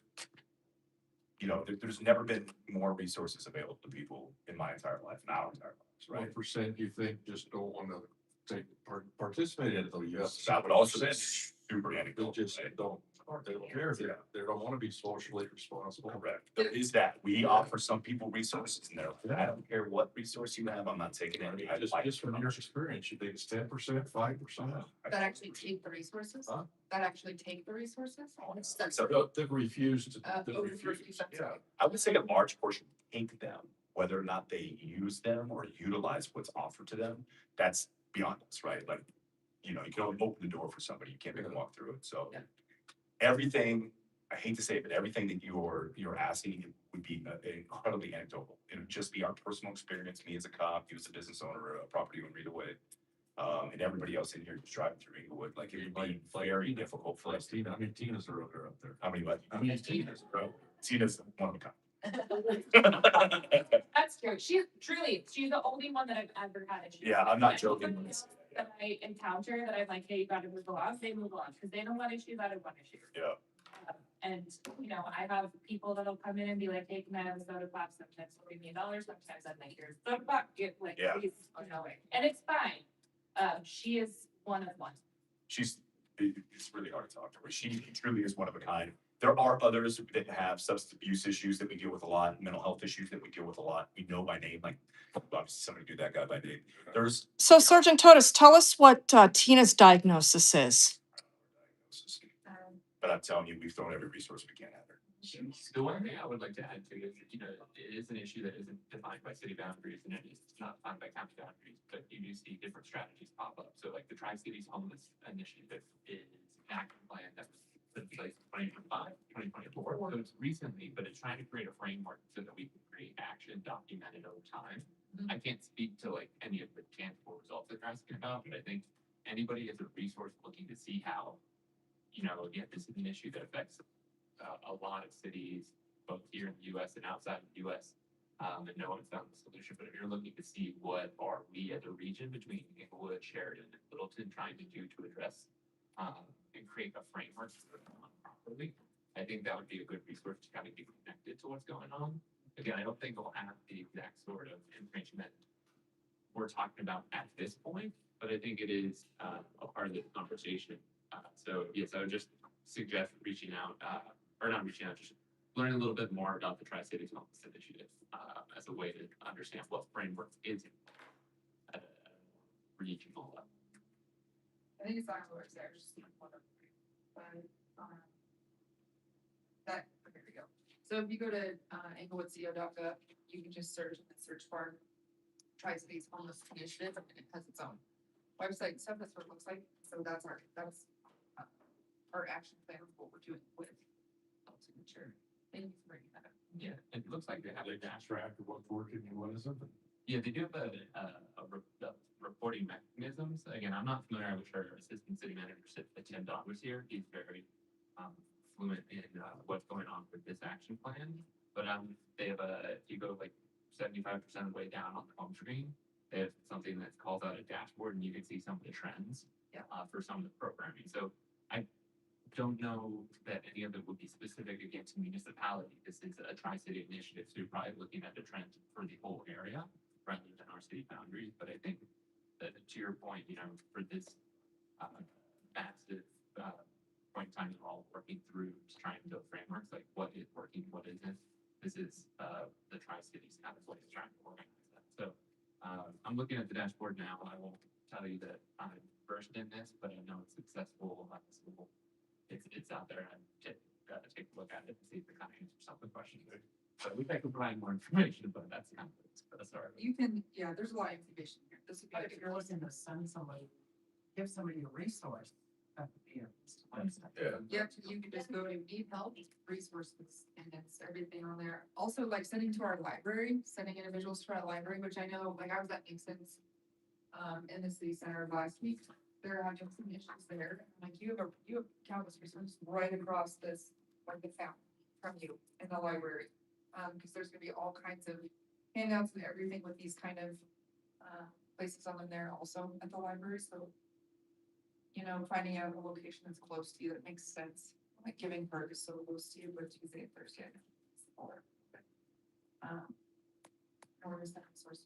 there's never been more resources available to people in my entire life, in our entire lives, right? What percent do you think just don't want to participate in it though, yes. That would also be super They anecdotal. just right? don't, they don't care, they don't wanna be socially responsible. Correct. There is that. We offer some people resources and they're, like, I don't care what resource you have, I'm not taking any. Just from your experience, you think it's 10%, 5%? That actually take the resources? Huh? That actually take the resources? So, That refuse to. that Refuse, I'm yeah. sorry. I would say a large portion take them, whether or not they use them or utilize what's offered to them, that's beyond us, right? Like, you know, you can only open the door for somebody, you can't make them walk through it, so. Yeah. Everything, I hate to say it, but everything that you're asking would be incredibly anecdotal. It would just be our personal experience, me as a cop, you as a business owner, a property owner either way. And everybody else in here just driving through Englewood, like it would be very difficult for us. Tina, how many Tinas are up there? How many what? How many Tinas? Tina's one of a kind. That's true. She's the only one that I've ever had issues. Yeah, with. I'm not Like, joking. everybody else That I encounter that I'm like, hey, you gotta move along, they move along, because they don't want issues, I don't want issues. Yeah. And, you know, I have people that'll come in and be like, hey, can I have a soda pop? Sometimes they'll give me $1, sometimes I'm like, here's soda pop, get like, Yeah. please, you know, and it's fine. She is one of one. It's really hard to talk to her. She truly is one of a kind. There are others that have substance abuse issues that we deal with a lot, mental health issues that we deal with a lot. We know by name, like obviously somebody knew that guy by name. There's. So Sergeant Totus, tell us what Tina's diagnosis is. But I'm telling you, we've thrown every resource we can at her. The one thing I would like to add to is, you know, it is an issue that isn't defined by city boundaries and it is not defined by county boundaries, but you do see different strategies pop up. So like the Tri-Cities Homeless Initiative is an action plan that was put in place in 2025, 2024. So it's recently, but it's trying to create a framework so that we can create action documented over time. I can't speak to like any of the tangible results that you're asking about, but I think anybody as a resource looking to see how, you know, again, this is an issue that affects a lot of cities, both here in the US and outside of the US. And no one's found the solution, but if you're looking to see what are we as a region between Englewood, Sheridan, and Littleton trying to do to address and create a framework to put on properly, I think that would be a good resource to kind of get connected to what's going on. Again, I don't think we'll have the exact sort of information that we're talking about at this point, but I think it is a part of the conversation. So yes, I would just suggest reaching out, or not reaching out, just learning a little bit more about the Tri-Cities Homeless Initiative as a way to understand what framework is at a regional level. I think it's actually where it's there, just one of the, but, that, here we go. So if you go to, englewoodco.gov, you can just search in the search bar, Tri-Cities Homeless Initiative, and it has its own website and stuff, that's what it looks like, so that's our action plan of what we're doing with health signature. Thank you for bringing that up. Yeah, it looks like they have a dash. Track of what's working and what isn't. Yeah, they do have the reporting mechanisms. Again, I'm not familiar. I wish our assistant city manager, Tim Dodd, was here. He's very fluent in what's going on with this action plan. But they have if you go like 75% of the way down on the home screen, they have something that calls out a dashboard, and you can see some of the trends for some of the programming. So I don't know that any of it would be specific against municipality. This is a tri-city initiative, so you're probably looking at the trend for the whole area rather than our city boundaries. But I think that to your point, you know, for this massive point in time, we're all working through to try and build frameworks like what is working, what isn't. This is the Tri-Cities kind of way of trying to organize that. So I'm looking at the dashboard now. I won't tell you that I'm versed in this, but I know it's accessible. It's out there, and got to take a look at it and see if it kind of answers some of the questions. So we can provide more information, but that's kind of that's our. You can, yeah, there's a lot of information here. This would be. But if you're looking to send somebody, give somebody a resource, that would be a. Yep, you can just go to need help, resources, and it's everything on there. Also, like sending to our library, sending individuals to our library, which I know, like I was at Nixon's in the city center last week. They're having some issues there. Like you have countless resources right across this, like the fountain from you in the library. Because there's gonna be all kinds of handouts and everything with these kind of places on in there also at the library, so. You know, finding out a location that's close to you that makes sense, like giving birth is so close to you, but Tuesday and Thursday. Or where is that source?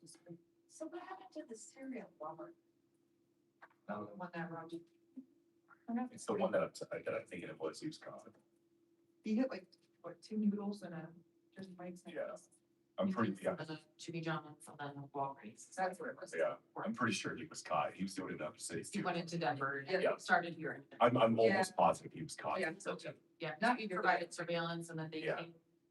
So what happened to the serial bomber? One that round. It's the one that I'm thinking it was, he was caught. He hit like, what, 2 noodles and a, just Mike's. Yeah. I'm pretty, yeah, And then Jimmy John's and then Walgreens. That's where it was. yeah, I'm pretty sure he was caught. He was doing enough to say. He went into Denver and Yeah. started here. I'm almost positive he was caught. Yeah, so, yeah, not you provided surveillance and then Yeah.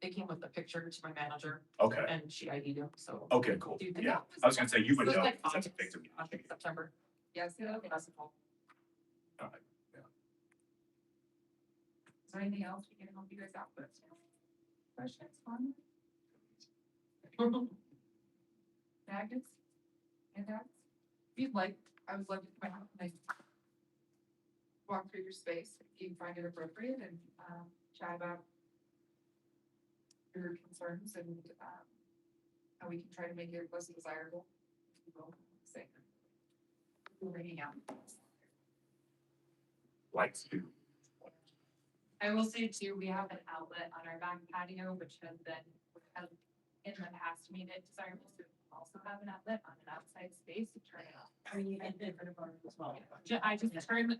they came with the picture to my manager Okay, and she ID'd him, so. okay, cool. Do you think Yeah, that was- I was gonna say you would it was know. like 'cause that's a August, victim. August, September. Yes, yeah, okay, that's cool. Alright, Is there anything else we can help you guys out with? Questions, comments? Magnets? Handouts? If you'd like, I would love to come out and like walk through your space, if you find it appropriate and, chat about your concerns and, how we can try to make it less desirable. We'll say, we're hanging out. like to. I will say too, we have an outlet on our back patio, which has been, in the past made it desirable to also have an outlet on an outside space to turn it off. I mean, I did for the bar as well. I just turned the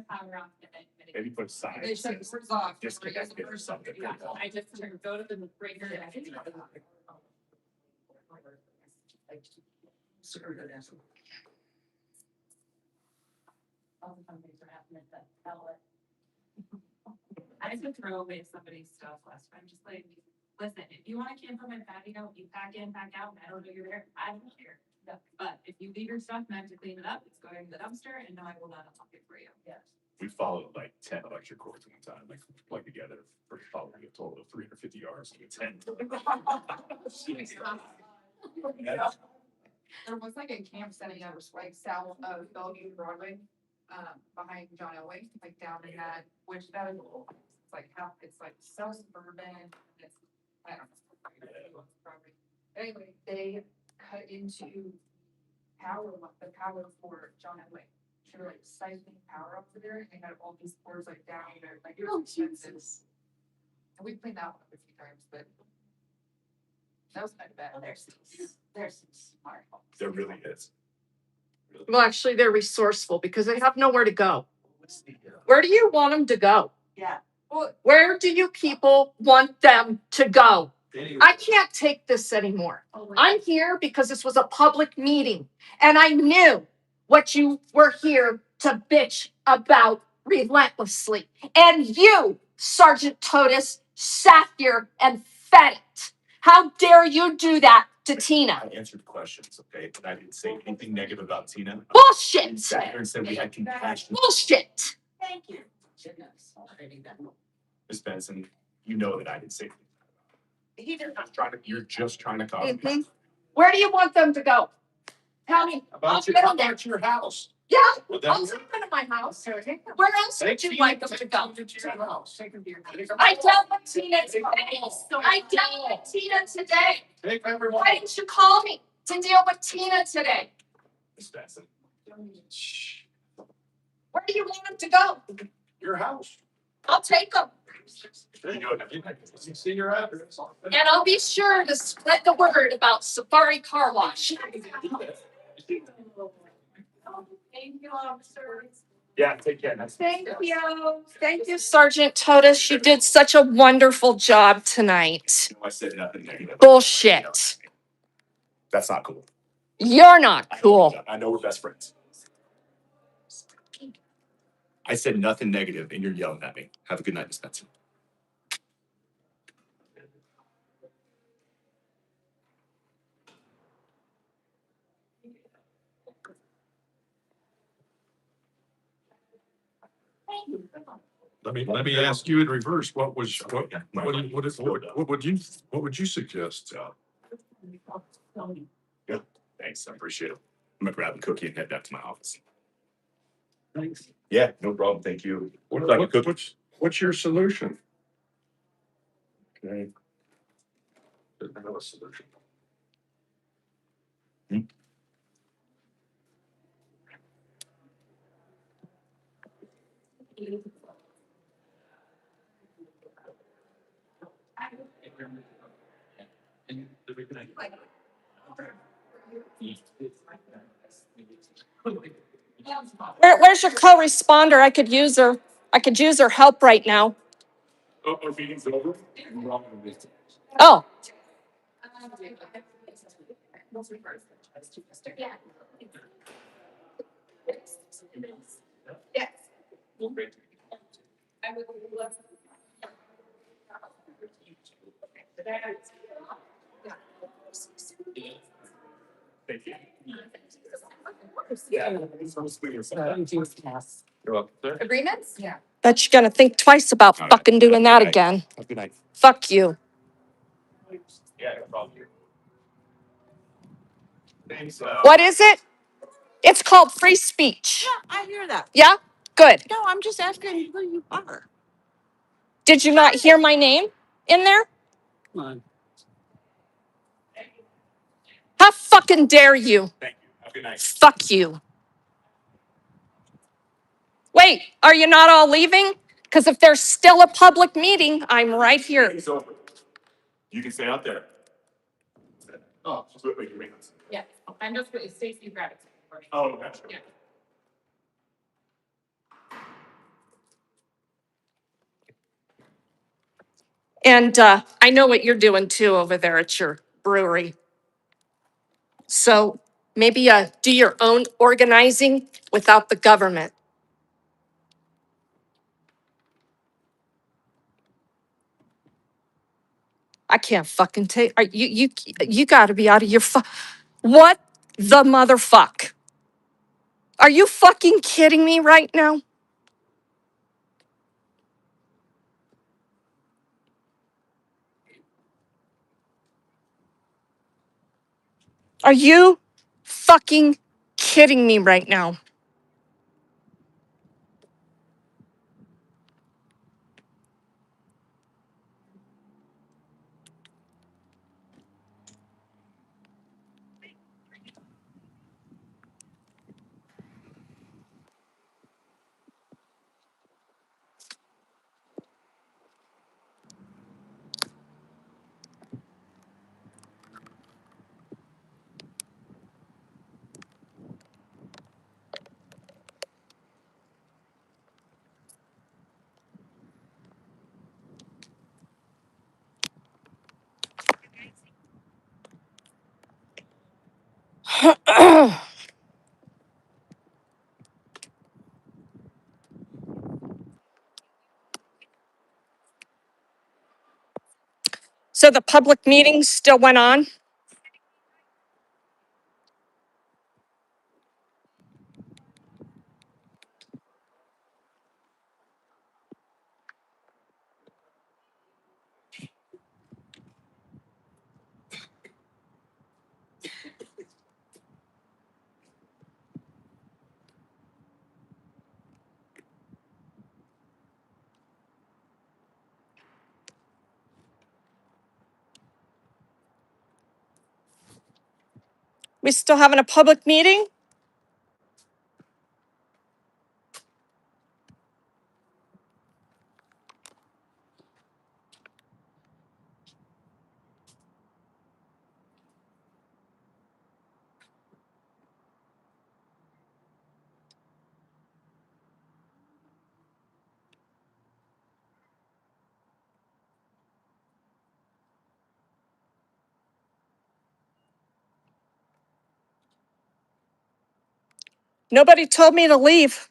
power off and then. Maybe put a sign. They shut the doors off. Disconnected or something. Yeah, I just go to the breaker and I can. All the companies are having it, that outlet. I just throw away somebody's stuff last time, just like, listen, if you wanna camp on my patio, you pack in, pack out, and I don't know you're there, I don't care. But if you leave your stuff and I have to clean it up, it's going to the dumpster and no, I will not unlock it for you. Yes. We followed like 10 electric cords at one time, like plugged together for probably a total of 350 yards to 10. There was like a camp setting that was like south of Bellevue and Broadway, behind John Elway, like down in that, which that is, it's like how, it's like so suburban, it's, I don't know. Anyway, they cut into the power for John Elway. They were like siphoning power up to there, and they had all these cords like down there, like it was expensive. And we cleaned that one up a few times, but that was kind of bad. There's some smart folks. There really is. Well, actually, they're resourceful because they have nowhere to go. Where do you want them to go? Yeah. Where do you people want them to go? I can't take this anymore. I'm here because this was a public meeting and I knew what you were here to bitch about relentlessly. And you, Sergeant Totus, sat here and fed it. How dare you do that to Tina? I answered questions, okay, but I didn't say anything negative about Tina. Bullshit! Sat here and said we had compassion. Bullshit! Thank you. Ms. Benson, you know that I didn't say anything. He did not. You're just trying to cause. Mhm. Where do you want them to go? Tell me. I'll fit them there. your house? Yeah, Well, I'll take them to my house. Where else would you like them to go? I dealt with Tina today. I dealt with Tina today. Take everyone. Why didn't you call me to deal with Tina today? Ms. Benson. Shh. Where do you want them to go? Your house. I'll take them. You know, you see your address. And I'll be sure to spread the word about Safari Car Wash. Thank you, officers. Yeah, take care. That's. Thank you. Thank you, Sergeant Totus. You did such a wonderful job tonight. I said nothing negative. Bullshit. That's not cool. You're not cool. I know we're best friends. I said nothing negative and you're yelling at me. Have a good night, Ms. Benson. Let me ask you in reverse, what would you suggest? Yeah, thanks. I appreciate it. I'm gonna grab a cookie and head back to my office. Thanks. Yeah, no problem. Thank you. Like a cookie. What's your solution? Okay. There's no solution. Where's your co-responder? I could use her. I could use her help right now. Oh, our meeting's over? Oh, Thank you. You're welcome, sir. Agreements? Yeah. bet you're gonna think twice about All right. fucking doing that Good night. again. Have a good night. Fuck you. Yeah, no problem. Thanks, What is it? It's called free speech. I hear that. Yeah? Good. No, I'm just asking who you are. Did you not hear my name in there? How fucking dare you? Thank you. Have a good night. Fuck you. Wait, are you not all leaving? Because if there's still a public meeting, I'm right here. Meeting's over. You can stay out there. Oh, just wait, your meeting's. Yeah, I'm just, it's safety gratitude. Oh, gotcha. Yeah. And I know what you're doing too over there at your brewery. So maybe do your own organizing without the government. I can't fucking take. You got to be out of your What the motherfuck? Are you fucking kidding me right now? Are you fucking kidding me right now? So the public meeting still went on? We still having a public meeting? Nobody told me to leave.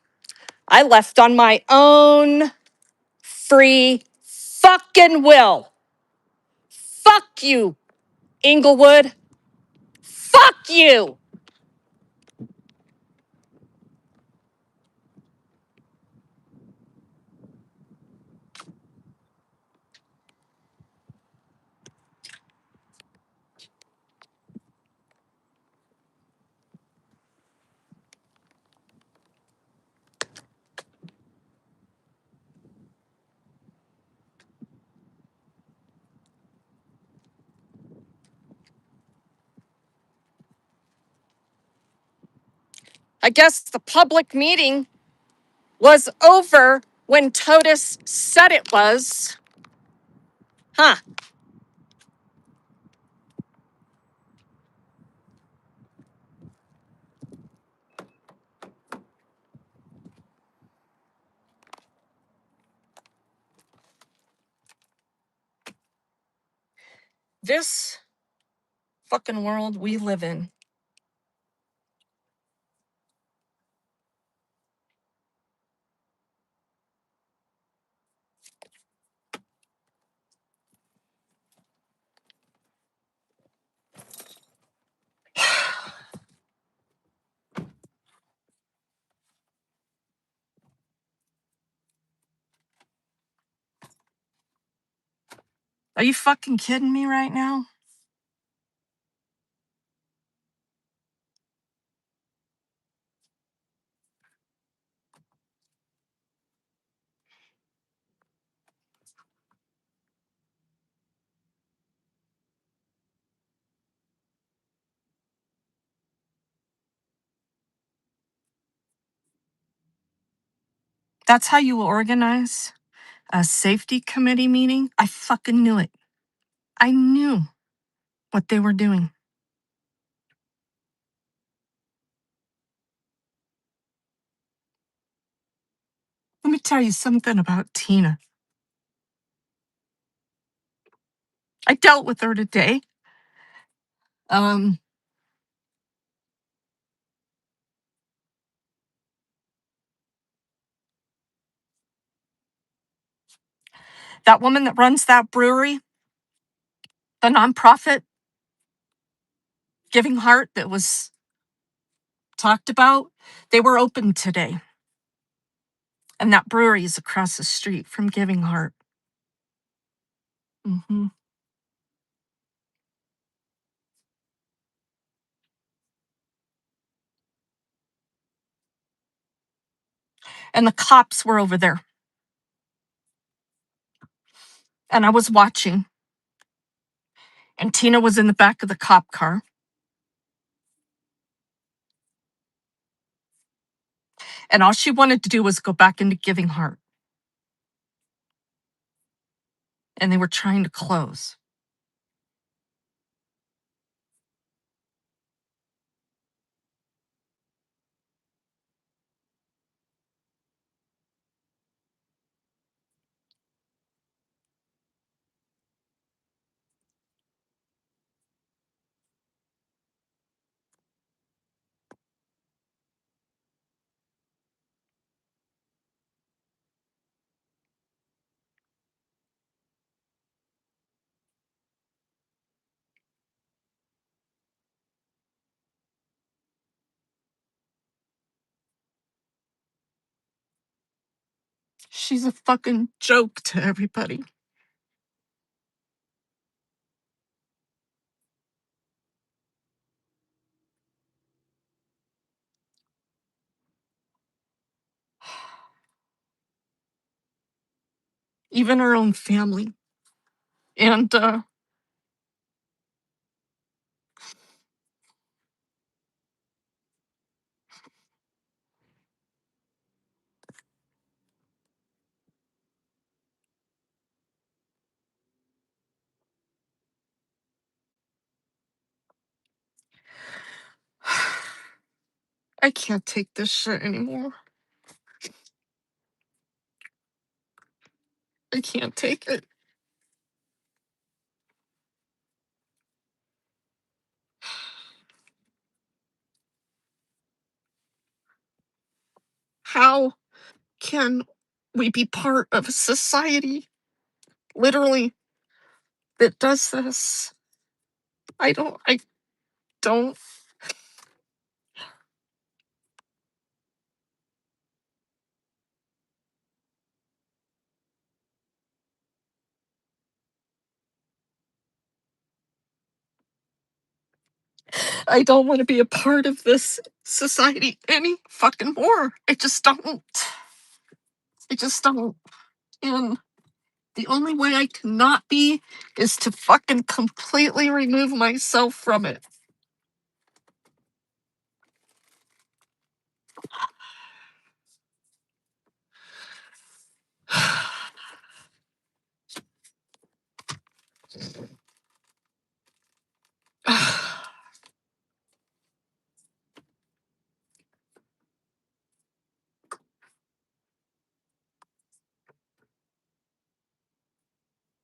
I left on my own free fucking will. Fuck you, Englewood. Fuck you. I guess the public meeting was over when Totus said it was. Huh. This fucking world we live in. Are you fucking kidding me right now? That's how you organize a safety committee meeting? I fucking knew it. I knew what they were doing. Let me tell you something about Tina. I dealt with her today. Um, that woman that runs that brewery, the nonprofit Giving Heart that was talked about, they were open today. And that brewery is across the street from Giving Heart. Hmm. And the cops were over there. And I was watching. And Tina was in the back of the cop car. And all she wanted to do was go back into Giving Heart. And they were trying to close. She's a fucking joke to everybody. Even her own family. And I can't take this shit anymore. I can't take it. How can we be part of a society, literally, that does this? I don't. I don't want to be a part of this society any fucking more. I just don't. I just don't. And the only way I cannot be is to fucking completely remove myself from it.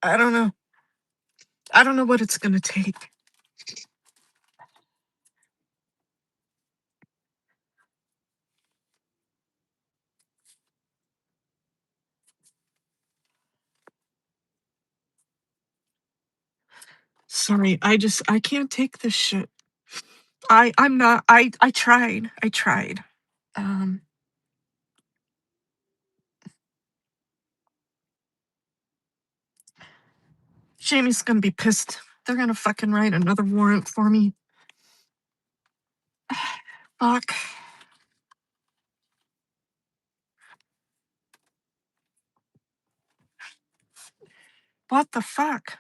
I don't know. I don't know what it's gonna take. Sorry, I can't take this shit. I'm not I tried. I tried. Um Jamie's gonna be pissed. They're gonna fucking write another warrant for me. Fuck. What the fuck?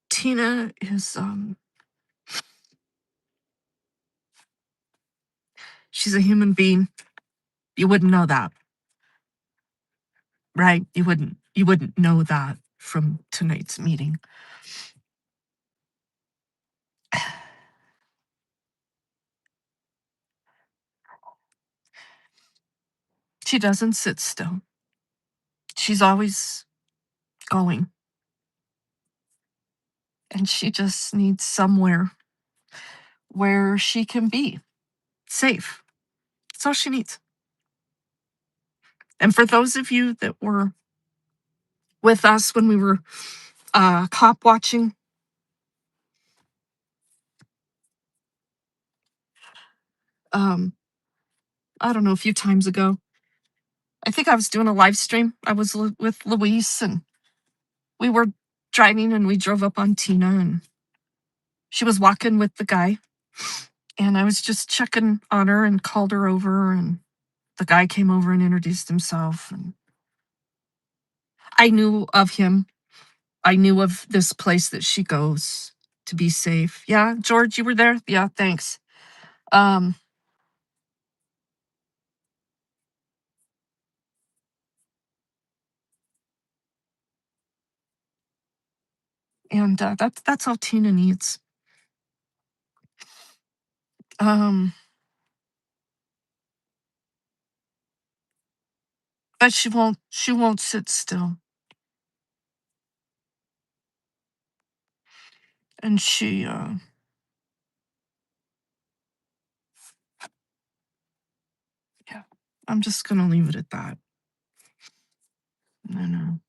Tina is she's a human being. You wouldn't know that, right? You wouldn't know that from tonight's meeting. She doesn't sit still. She's always going. And she just needs somewhere where she can be safe. That's all she needs. And for those of you that were with us when we were cop watching, I don't know, a few times ago, I think I was doing a live stream. I was with Luis and we were driving and we drove up on Tina and she was walking with the guy. And I was just checking on her and called her over and the guy came over and introduced himself. And I knew of him. I knew of this place that she goes to be safe. Yeah, George, you were there? Yeah, thanks. Um, and that's all Tina needs. Um, but she won't sit still. And she yeah, I'm just gonna leave it at that. No.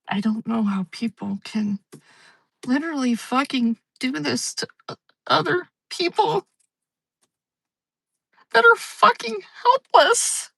I don't know how people can literally fucking do this to other people that are fucking helpless.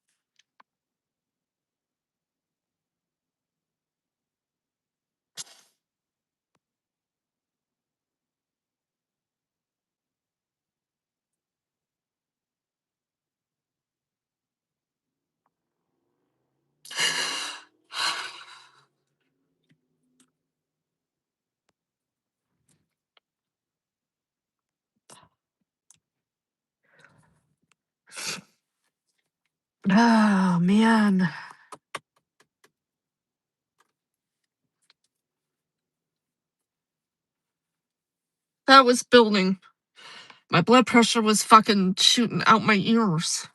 Oh man. That was building. My blood pressure was fucking shooting out my ears.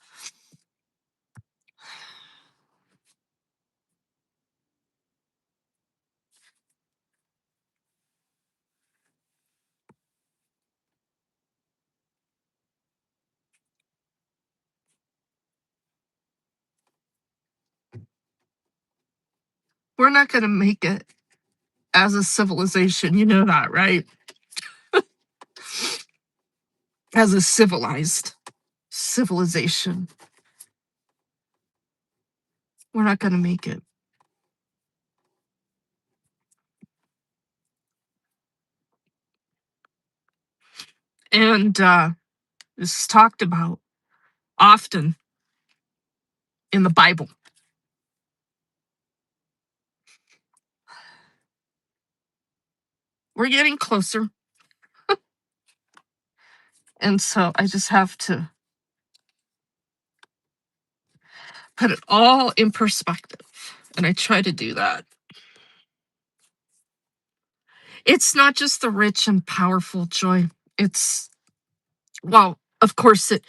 We're not gonna make it as a civilization. You know that, right? As a civilized civilization. We're not gonna make it. And this is talked about often in the Bible. We're getting closer. And so I just have to put it all in perspective. And I try to do that. It's not just the rich and powerful, Joy. It's, well, of course it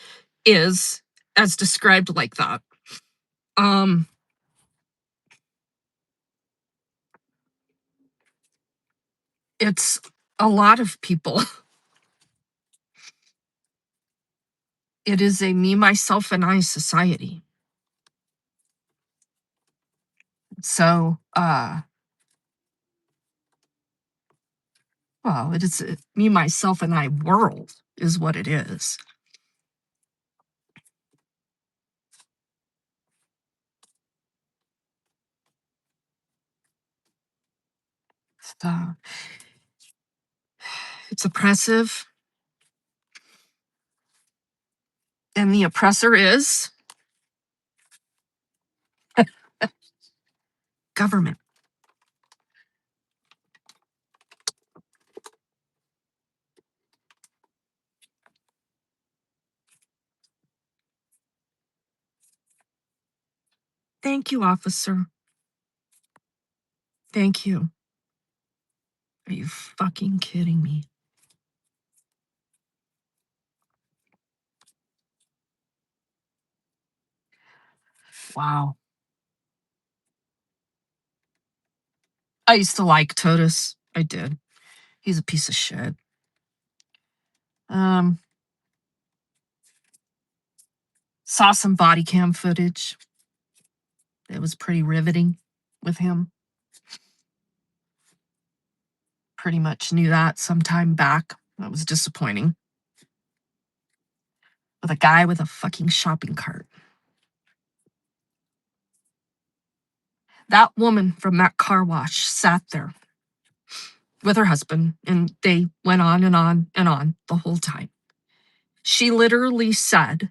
is as described like that. Um, it's a lot of people. It is a me, myself, and I society. So, well, it is a me, myself, and I world is what it is. So, it's oppressive. And the oppressor is government. Thank you, officer. Thank you. Are you fucking kidding me? Wow. I used to like Totus. I did. He's a piece of shit. Um, saw some body cam footage. It was pretty riveting with him. Pretty much knew that some time back. That was disappointing. With a guy with a fucking shopping cart. That woman from that car wash sat there with her husband, and they went on and on and on the whole time. She literally said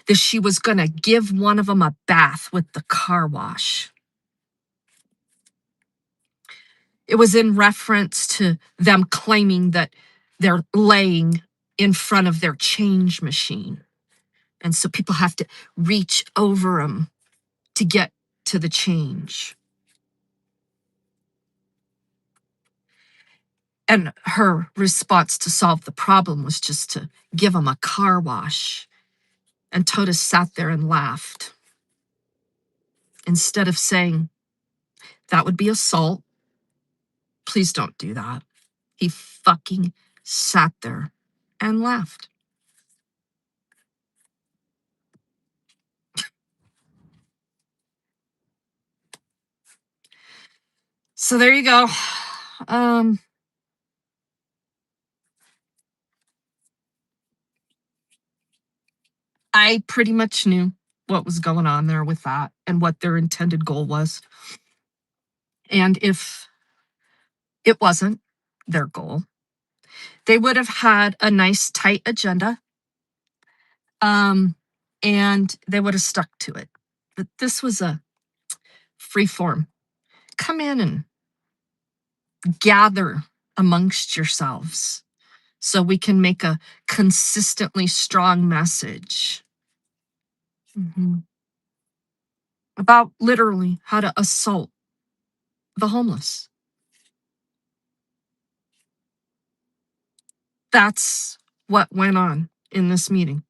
that she was going to give one of them a bath with the car wash. It was in reference to them claiming that they're laying in front of their change machine. And so people have to reach over them to get to the change. And her response to solve the problem was just to give them a car wash. And Tota sat there and laughed. Instead of saying, that would be assault. Please don't do that. He fucking sat there and laughed. So there you go. I pretty much knew what was going on there with that and what their intended goal was. And if it wasn't their goal, they would have had a nice tight agenda. And they would have stuck to it. But this was a free form. Come in and gather amongst yourselves so we can make a consistently strong message about literally how to assault the homeless. That's what went on in this meeting.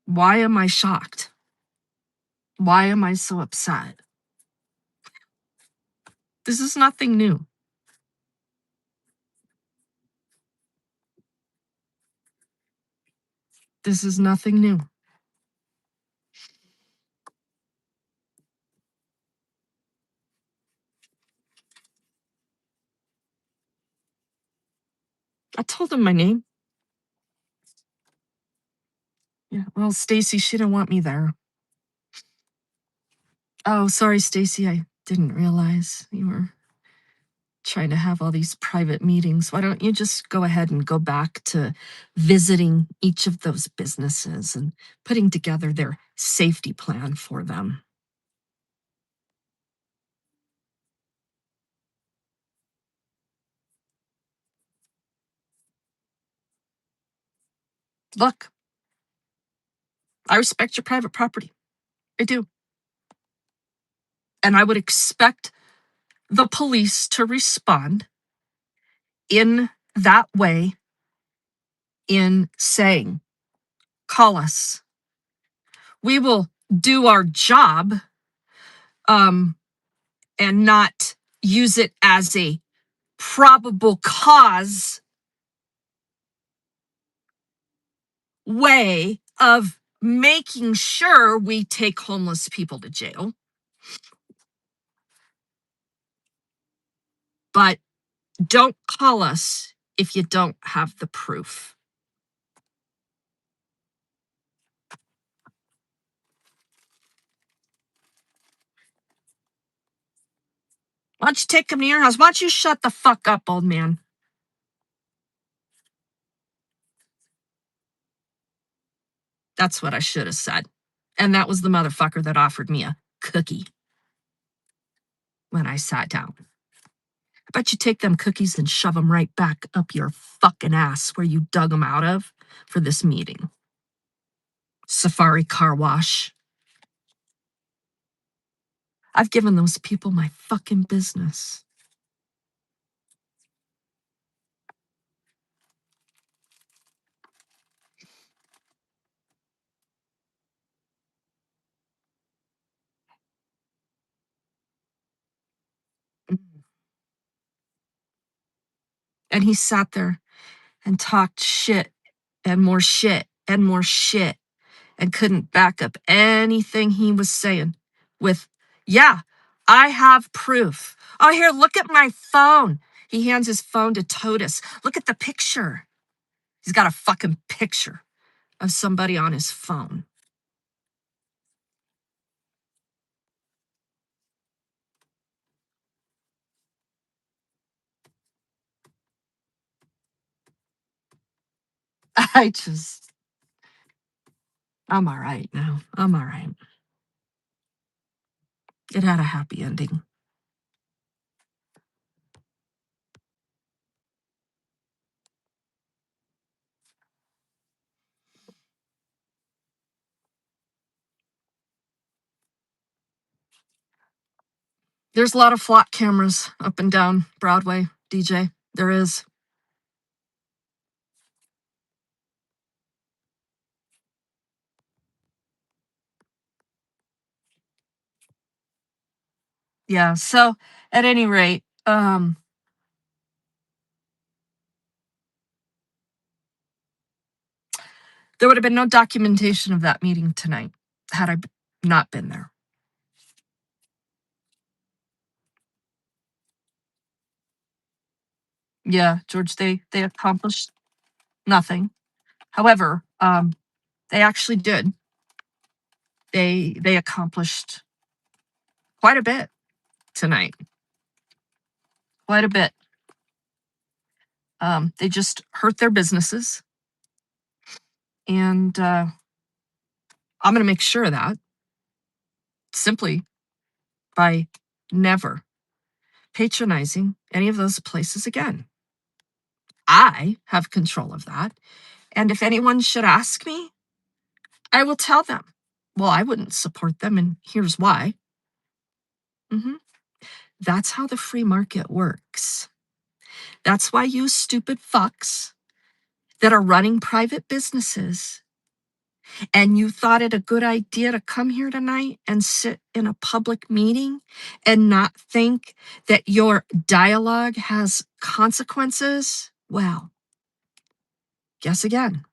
Why am I shocked? Why am I so upset? This is nothing new. This is nothing new. I told him my name. Yeah, well, Stacy, she didn't want me there. Oh, sorry, Stacy. I didn't realize you were trying to have all these private meetings. Why don't you just go ahead and go back to visiting each of those businesses and putting together their safety plan for them? Look, I respect your private property. I do. And I would expect the police to respond in that way, in saying, call us. We will do our job, and not use it as a probable cause way of making sure we take homeless people to jail. But don't call us if you don't have the proof. Why don't you take them to your house? Why don't you shut the fuck up, old man? That's what I should have said. And that was the motherfucker that offered me a cookie when I sat down. I bet you take them cookies and shove them right back up your fucking ass where you dug them out of for this meeting. Safari car wash. I've given those people my fucking business. And he sat there and talked shit and more shit and more shit and couldn't back up anything he was saying with, yeah, I have proof. Oh, here, look at my phone. He hands his phone to Totus. Look at the picture. He's got a fucking picture of somebody on his phone. I'm all right now. I'm all right. It had a happy ending. There's a lot of flock cameras up and down Broadway, DJ. There is. Yeah, so at any rate, there would have been no documentation of that meeting tonight had I not been there. Yeah, George, they accomplished nothing. However, they actually did. They accomplished quite a bit tonight. Quite a bit. They just hurt their businesses. And I'm going to make sure of that simply by never patronizing any of those places again. I have control of that. And if anyone should ask me, I will tell them. Well, I wouldn't support them, and here's why. That's how the free market works. That's why you stupid fucks that are running private businesses and you thought it a good idea to come here tonight and sit in a public meeting and not think that your dialogue has consequences, well, guess again.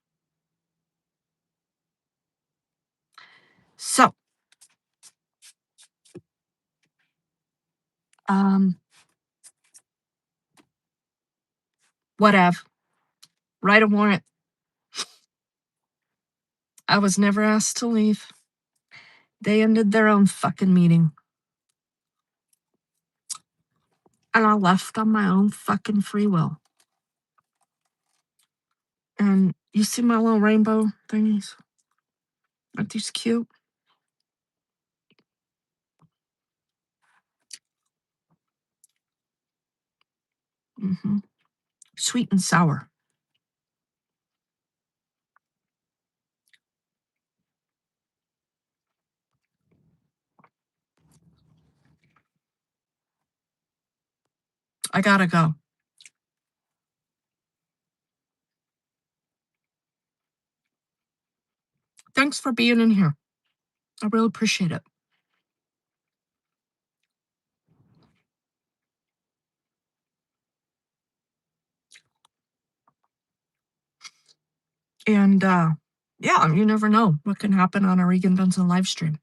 So, whatever. Write a warrant. I was never asked to leave. They ended their own fucking meeting. And I left on my own fucking free will. And you see my little rainbow thingies? Aren't these cute? Sweet and sour. I gotta go. Thanks for being in here. I really appreciate it. And yeah, you never know what can happen on a Regan Benson live stream.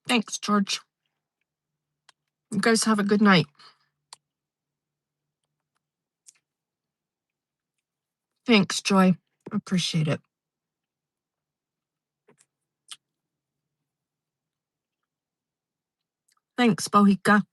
Thanks, George. You guys have a good night. Thanks, Joy. Appreciate it. Thanks, Bohika.